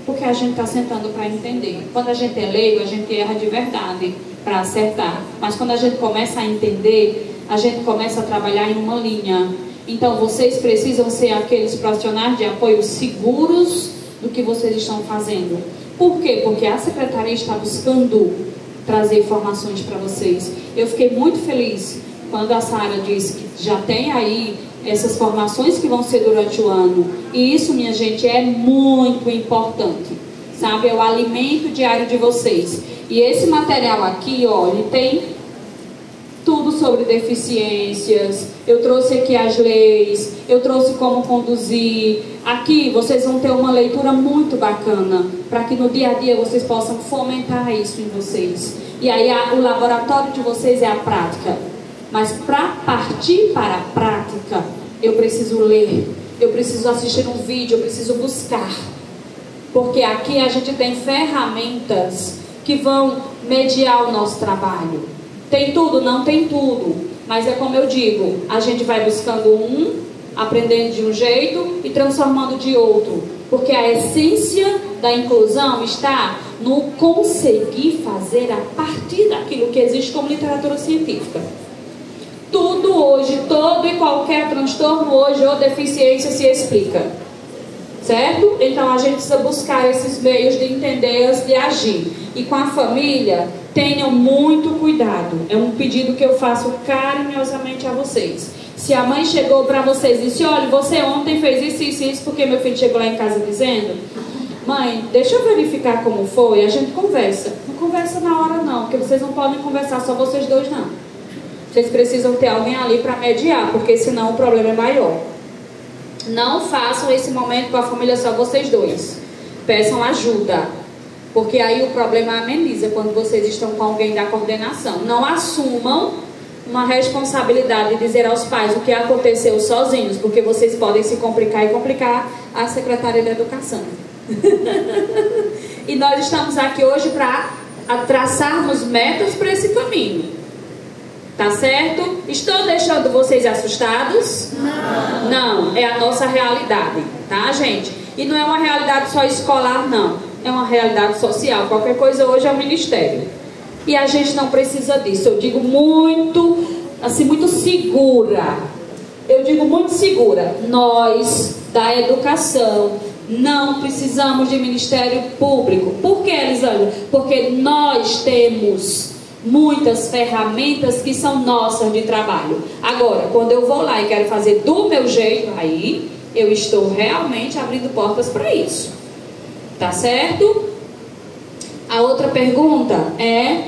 porque a gente está sentando para entender. Quando a gente é leigo, a gente erra de verdade para acertar. Mas quando a gente começa a entender, a gente começa a trabalhar em uma linha. Então vocês precisam ser aqueles profissionais de apoio seguros do que vocês estão fazendo. Por quê? Porque a Secretaria está buscando trazer informações para vocês. Eu fiquei muito feliz quando a Sara disse que já tem aí essas formações que vão ser durante o ano. E isso, minha gente, é muito importante. Sabe? É o alimento diário de vocês. E esse material aqui, ó, ele tem tudo sobre deficiências. Eu trouxe aqui as leis, eu trouxe como conduzir. Aqui vocês vão ter uma leitura muito bacana, para que no dia a dia vocês possam fomentar isso em vocês. E aí o laboratório de vocês é a prática. Mas para partir para a prática, eu preciso ler, eu preciso assistir um vídeo, eu preciso buscar. Porque aqui a gente tem ferramentas que vão mediar o nosso trabalho. Tem tudo? Não tem tudo. Mas é como eu digo, a gente vai buscando um, aprendendo de um jeito e transformando de outro. Porque a essência da inclusão está no conseguir fazer a partir daquilo que existe como literatura científica. Tudo hoje, todo e qualquer transtorno hoje ou deficiência se explica. Certo? Então a gente precisa buscar esses meios de entender, de agir. E com a família, tenham muito cuidado. É um pedido que eu faço carinhosamente a vocês. Se a mãe chegou para vocês e disse: olha, você ontem fez isso, porque meu filho chegou lá em casa dizendo: mãe, deixa eu verificar como foi, a gente conversa. Não conversa na hora não, porque vocês não podem conversar só vocês dois não. Vocês precisam ter alguém ali para mediar, porque senão o problema é maior. Não façam esse momento com a família só vocês dois. Peçam ajuda, porque aí o problema ameniza quando vocês estão com alguém da coordenação. Não assumam uma responsabilidade de dizer aos pais o que aconteceu sozinhos, porque vocês podem se complicar e complicar a secretária da educação. E nós estamos aqui hoje para traçarmos metas para esse caminho. Tá certo? Estou deixando vocês assustados? Não. Não, é a nossa realidade, tá, gente? E não é uma realidade só escolar, não. É uma realidade social. Qualquer coisa hoje é o ministério. E a gente não precisa disso. Eu digo muito, assim, muito segura. Eu digo muito segura. Nós, da educação, não precisamos de ministério público. Por que, Elisângela? Porque nós temos muitas ferramentas que são nossas de trabalho. Agora, quando eu vou lá e quero fazer do meu jeito, aí eu estou realmente abrindo portas para isso. Tá certo? A outra pergunta é: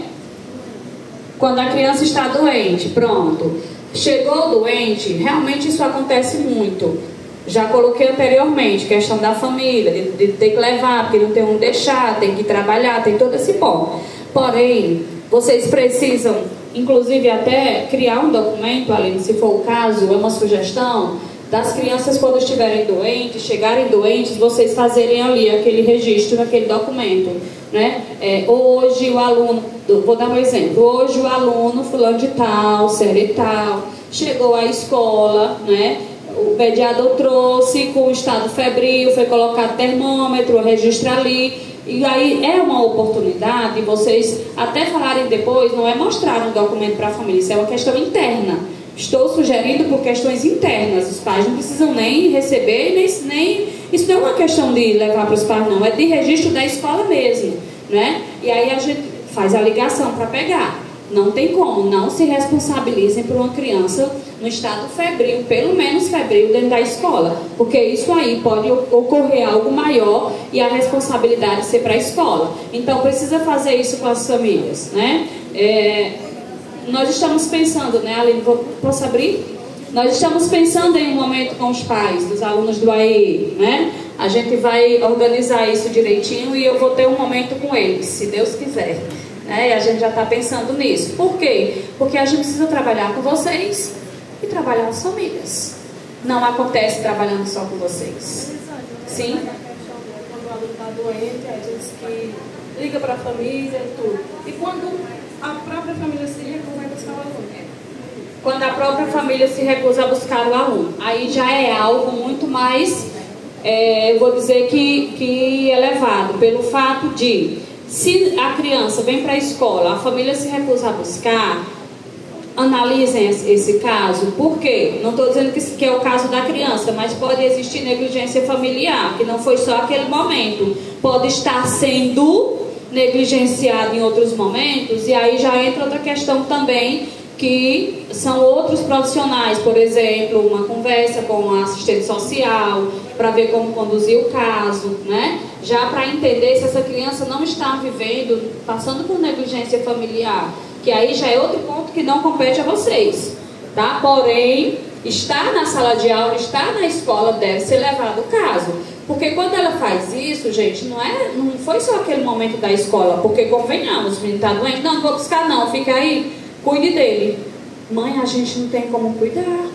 quando a criança está doente, pronto, chegou doente, realmente isso acontece muito. Já coloquei anteriormente, questão da família, de ter que levar, porque não tem onde deixar, tem que trabalhar, tem todo esse ponto. Porém, vocês precisam, inclusive, até criar um documento, Aline, se for o caso, é uma sugestão, das crianças quando estiverem doentes, chegarem doentes, vocês fazerem ali aquele registro, aquele documento, né? Hoje o aluno, vou dar um exemplo, hoje o aluno fulano de tal, série tal, chegou à escola, né? O mediador trouxe com o estado febril, foi colocado termômetro, registro ali. E aí é uma oportunidade de vocês até falarem depois, não é mostrar um documento para a família, isso é uma questão interna. Estou sugerindo por questões internas, os pais não precisam nem receber, nem isso não é uma questão de levar para os pais não, é de registro da escola mesmo, né? E aí a gente faz a ligação para pegar. Não tem como, não se responsabilizem por uma criança no estado febril, pelo menos febril dentro da escola, porque isso aí pode ocorrer algo maior e a responsabilidade ser para a escola. Então precisa fazer isso com as famílias, né? Nós estamos pensando, né, Aline, posso abrir? Nós estamos pensando em um momento com os pais dos alunos do AE, né? A gente vai organizar isso direitinho e eu vou ter um momento com eles, se Deus quiser. E a gente já está pensando nisso. Por quê? Porque a gente precisa trabalhar com vocês e trabalhar as famílias. Não acontece trabalhando só com vocês. Sim?
Quando o aluno está doente, a gente que liga para a família e tudo. E quando a própria família se recusa a buscar o aluno?
Quando a própria família se recusa a buscar o aluno, aí já é algo muito mais, eu vou dizer que elevado, pelo fato de, se a criança vem para a escola, a família se recusa a buscar, analisem esse caso. Por quê? Não estou dizendo que é o caso da criança, mas pode existir negligência familiar, que não foi só aquele momento. Pode estar sendo negligenciado em outros momentos, e aí já entra outra questão também, que são outros profissionais, por exemplo, uma conversa com a assistente social, para ver como conduzir o caso, né? Já para entender se essa criança não está vivendo, passando por negligência familiar, que aí já é outro ponto que não compete a vocês, tá? Porém, estar na sala de aula, estar na escola, deve ser levado o caso. Porque quando ela faz isso, gente, não foi só aquele momento da escola, porque convenhamos, o menino está doente, não vou buscar não, fica aí, cuide dele. Mãe, a gente não tem como cuidar.
Não,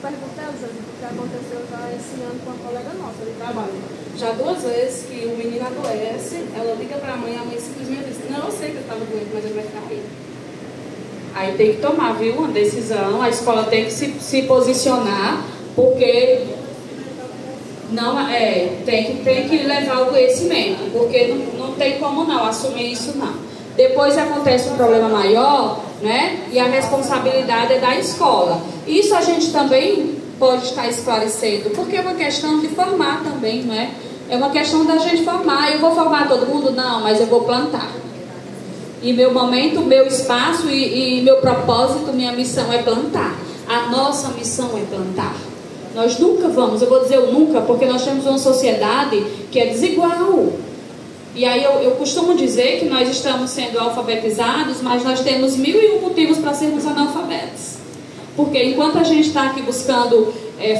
perguntei, o que aconteceu já esse ano com uma colega nossa de trabalho. Já 2 vezes que o menino adoece, ela liga para a mãe simplesmente diz, não, eu sei que ele estava doente, mas ele vai ficar aí.
Aí tem que tomar, viu, uma decisão, a escola tem que se posicionar, porque não, tem que levar o conhecimento, porque não tem como não assumir isso não. Depois acontece um problema maior, né? E a responsabilidade é da escola. Isso a gente também pode estar esclarecendo, porque é uma questão de formar também, não é? É uma questão da gente formar. Eu vou formar todo mundo? Não, mas eu vou plantar. E meu momento, meu espaço e meu propósito, minha missão é plantar. A nossa missão é plantar. Nós nunca vamos, eu vou dizer eu nunca, porque nós temos uma sociedade que é desigual. E aí eu costumo dizer que nós estamos sendo alfabetizados, mas nós temos 1001 motivos para sermos analfabetos. Porque enquanto a gente está aqui buscando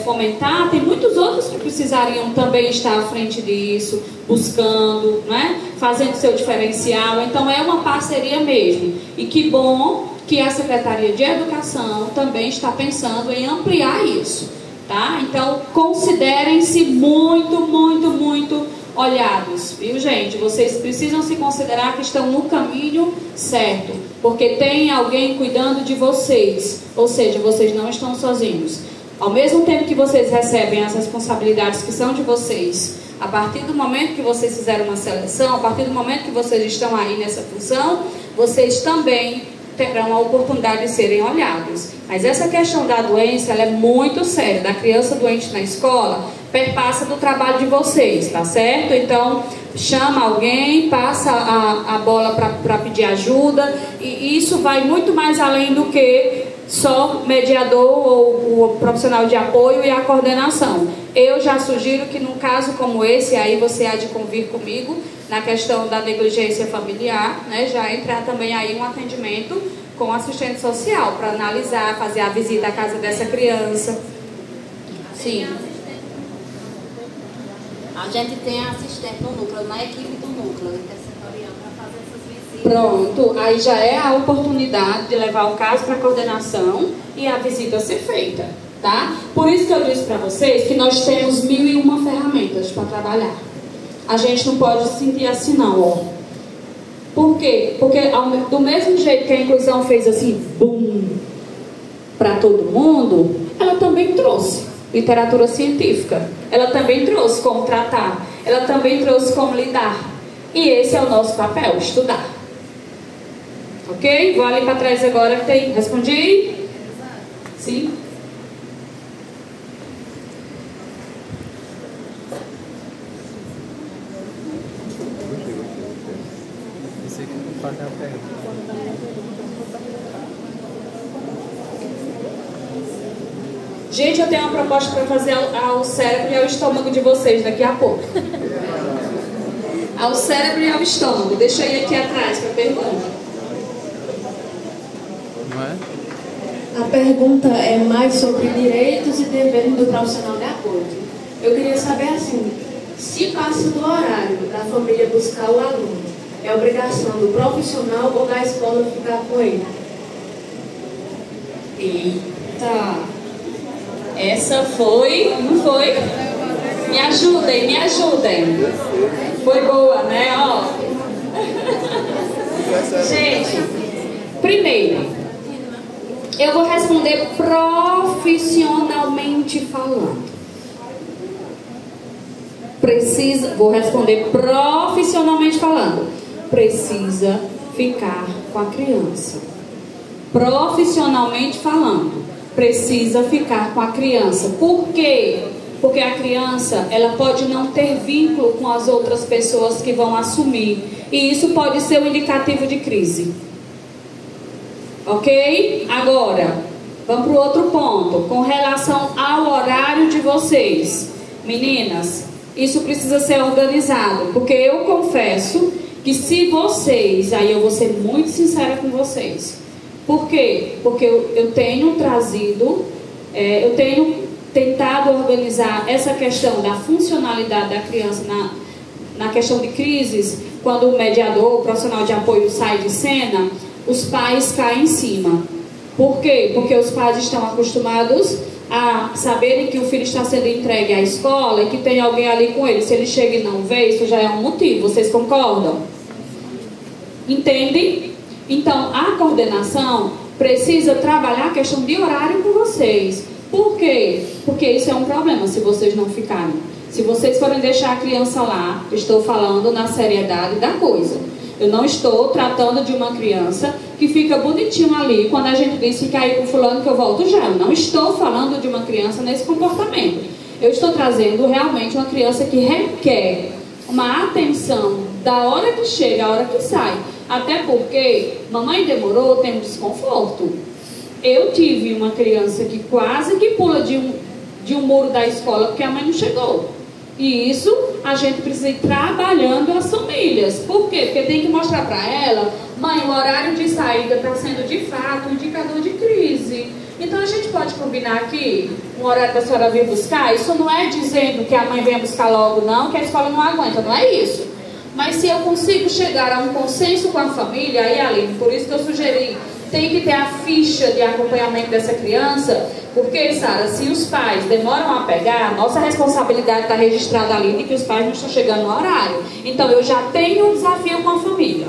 fomentar, tem muitos outros que precisariam também estar à frente disso, buscando, né? Fazendo seu diferencial. Então é uma parceria mesmo. E que bom que a Secretaria de Educação também está pensando em ampliar isso, tá? Então considerem-se muito, muito, muito olhados, viu, gente? Vocês precisam se considerar que estão no caminho certo, porque tem alguém cuidando de vocês, ou seja, vocês não estão sozinhos. Ao mesmo tempo que vocês recebem as responsabilidades que são de vocês, a partir do momento que vocês fizeram uma seleção, a partir do momento que vocês estão aí nessa função, vocês também terão a oportunidade de serem olhados. Mas essa questão da doença, ela é muito séria, da criança doente na escola, perpassa do trabalho de vocês, tá certo? Então, chama alguém, passa a bola para pedir ajuda, e isso vai muito mais além do que só mediador ou o profissional de apoio e a coordenação. Eu já sugiro que num caso como esse, aí você há de convir comigo, na questão da negligência familiar, né, já entrar também aí um atendimento com assistente social, para analisar, fazer a visita à casa dessa criança. Sim.
A gente tem assistente no núcleo, na equipe do núcleo, intersetorial, para fazer essas visitas.
Pronto, aí já é a oportunidade de levar o caso para a coordenação e a visita ser feita, tá? Por isso que eu disse para vocês que nós temos 1001 ferramentas para trabalhar. A gente não pode se sentir assim não, ó. Por quê? Porque do mesmo jeito que a inclusão fez assim, bum, para todo mundo, ela também trouxe literatura científica. Ela também trouxe como tratar. Ela também trouxe como lidar. E esse é o nosso papel, estudar. Ok? Vou ali para trás agora que tem. Respondi? Sim? Gente, eu tenho uma proposta para fazer ao cérebro e ao estômago de vocês daqui a pouco. Ao cérebro e ao estômago. Deixa eu ir aqui atrás para a pergunta.
Não é?
A pergunta é mais sobre direitos e deveres do profissional de apoio. Eu queria saber assim, se passa do horário da família buscar o aluno, é obrigação do profissional ou da escola ficar com ele?
Eita! Essa foi, não foi? Me ajudem, me ajudem. Foi boa, né? Ó. Gente, primeiro, eu vou responder profissionalmente falando. Vou responder profissionalmente falando. Precisa ficar com a criança. Profissionalmente falando. Precisa ficar com a criança. Por quê? Porque a criança, ela pode não ter vínculo com as outras pessoas que vão assumir. E isso pode ser um indicativo de crise. Ok? Agora, vamos para o outro ponto. Com relação ao horário de vocês. Meninas, isso precisa ser organizado. Porque eu confesso que se vocês, aí eu vou ser muito sincera com vocês. Por quê? Porque eu tenho trazido, eu tenho tentado organizar essa questão da funcionalidade da criança na questão de crises. Quando o mediador, o profissional de apoio sai de cena, os pais caem em cima. Por quê? Porque os pais estão acostumados a saberem que o filho está sendo entregue à escola e que tem alguém ali com ele. Se ele chega e não vê, isso já é um motivo. Vocês concordam? Entendem? Então, a coordenação precisa trabalhar a questão de horário com vocês. Por quê? Porque isso é um problema se vocês não ficarem. Se vocês forem deixar a criança lá, estou falando na seriedade da coisa. Eu não estou tratando de uma criança que fica bonitinho ali quando a gente diz fica aí com fulano que eu volto já. Eu não estou falando de uma criança nesse comportamento. Eu estou trazendo realmente uma criança que requer uma atenção da hora que chega, à hora que sai. Até porque mamãe demorou, tem um desconforto. Eu tive uma criança que quase que pula de um muro da escola porque a mãe não chegou. E isso a gente precisa ir trabalhando as famílias. Por quê? Porque tem que mostrar para ela, mãe, o horário de saída está sendo de fato um indicador de crise. Então a gente pode combinar aqui um horário da senhora vir buscar. Isso não é dizendo que a mãe venha buscar logo não, que a escola não aguenta, não é isso. Mas se eu consigo chegar a um consenso com a família, aí Aline, por isso que eu sugeri, tem que ter a ficha de acompanhamento dessa criança, porque, Sara, se os pais demoram a pegar, a nossa responsabilidade está registrada ali de que os pais não estão chegando no horário. Então, eu já tenho um desafio com a família.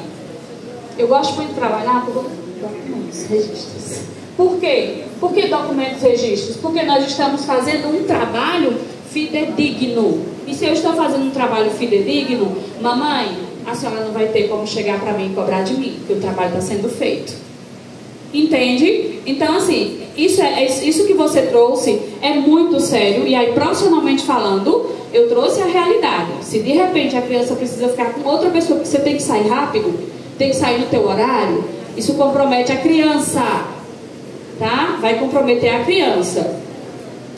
Eu gosto muito de trabalhar por documentos, registros. Por quê? Por que documentos, registros? Porque nós estamos fazendo um trabalho fidedigno. E se eu estou fazendo um trabalho fidedigno, mamãe, a senhora não vai ter como chegar para mim e cobrar de mim, porque o trabalho está sendo feito. Entende? Então, assim, isso que você trouxe é muito sério. E aí, profissionalmente falando, eu trouxe a realidade. Se de repente a criança precisa ficar com outra pessoa, que você tem que sair rápido, tem que sair no teu horário, isso compromete a criança, tá? Vai comprometer a criança.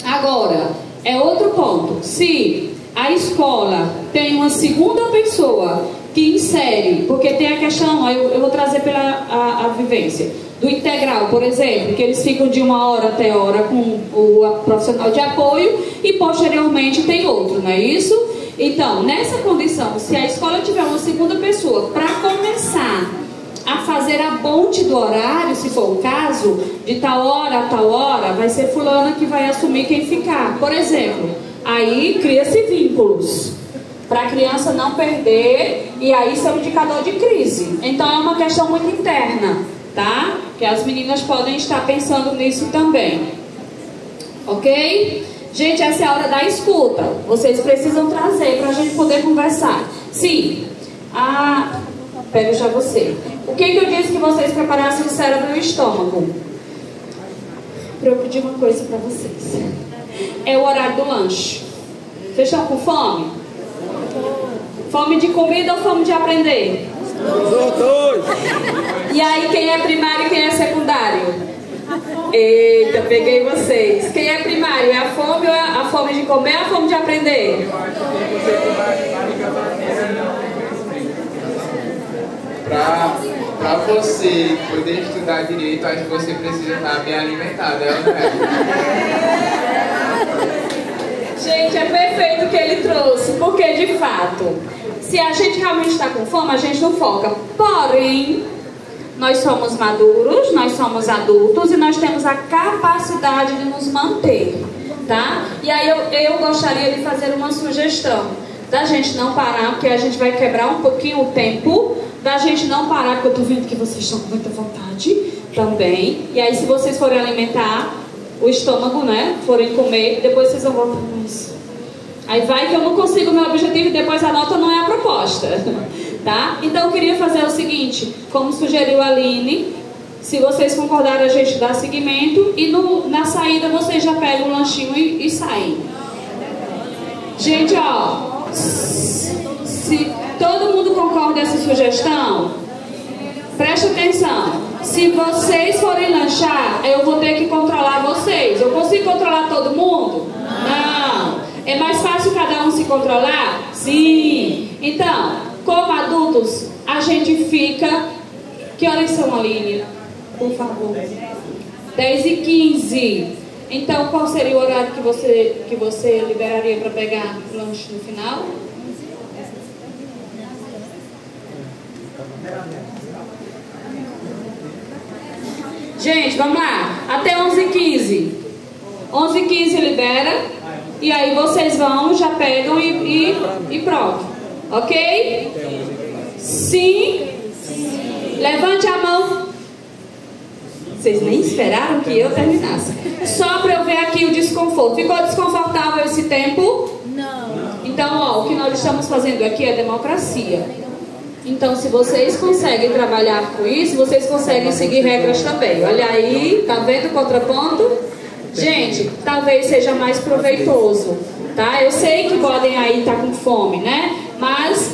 Agora, é outro ponto. Se a escola tem uma segunda pessoa que insere, porque tem a questão, eu vou trazer pela vivência do integral, por exemplo, que eles ficam de 1 hora até hora com o profissional de apoio e posteriormente tem outro, não é isso? Então, nessa condição, se a escola tiver uma segunda pessoa para começar a fazer a ponte do horário, se for o caso, de tal hora a tal hora, vai ser fulana que vai assumir quem ficar, por exemplo. Aí cria-se vínculos para a criança não perder, e aí isso é um indicador de crise. Então é uma questão muito interna, tá? Que as meninas podem estar pensando nisso também. Ok? Gente, essa é a hora da escuta. Vocês precisam trazer para a gente poder conversar. Sim. Pega já você. O que eu disse que vocês preparassem o cérebro e o estômago? Para eu pedir uma coisa para vocês. É o horário do lanche. Vocês estão com fome? Fome de comida ou fome de aprender?
Os dois.
E aí, quem é primário e quem é secundário? Eita, peguei vocês. Quem é primário? É a fome ou é a fome de comer ou a fome de aprender?
Para você poder estudar direito, acho que você precisa estar bem alimentado, não é?
Gente, é perfeito o que ele trouxe, porque de fato, se a gente realmente está com fome, a gente não foca. Porém, nós somos maduros, nós somos adultos e nós temos a capacidade de nos manter, tá? E aí eu gostaria de fazer uma sugestão, da gente não parar, porque a gente vai quebrar um pouquinho o tempo, da gente não parar, porque eu tô vendo que vocês estão com muita vontade também. E aí, se vocês forem alimentar o estômago, né, forem comer, depois vocês vão voltar mais. Aí vai que eu não consigo o meu objetivo e depois a nota não é a proposta, tá? Então eu queria fazer o seguinte, como sugeriu a Aline, se vocês concordarem a gente dá seguimento e na saída vocês já pegam o lanchinho e saem. Gente, ó, se todo mundo concorda com essa sugestão, presta atenção. Se vocês forem lanchar, eu vou ter que controlar vocês. Eu consigo controlar todo mundo? Não. É mais fácil cada um se controlar? Sim. Então, como adultos, a gente fica... Que horas são, Aline? Por favor. 10h15. Então, qual seria o horário que você liberaria para pegar lanche no final? Gente, vamos lá. Até 11h15. 11h15 libera. E aí vocês vão, já pegam e pronto. Ok? Sim? Levante a mão. Vocês nem esperaram que eu terminasse. Só para eu ver aqui o desconforto. Ficou desconfortável esse tempo?
Não.
Então, ó, o que nós estamos fazendo aqui é democracia. Então, se vocês conseguem trabalhar com isso, vocês conseguem seguir regras também. Olha aí, tá vendo o contraponto? Gente, talvez seja mais proveitoso, tá? Eu sei que podem aí estar com fome, né? Mas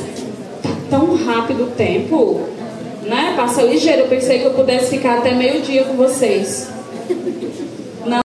tá tão rápido o tempo, né? Passa ligeiro. Eu pensei que eu pudesse ficar até meio-dia com vocês.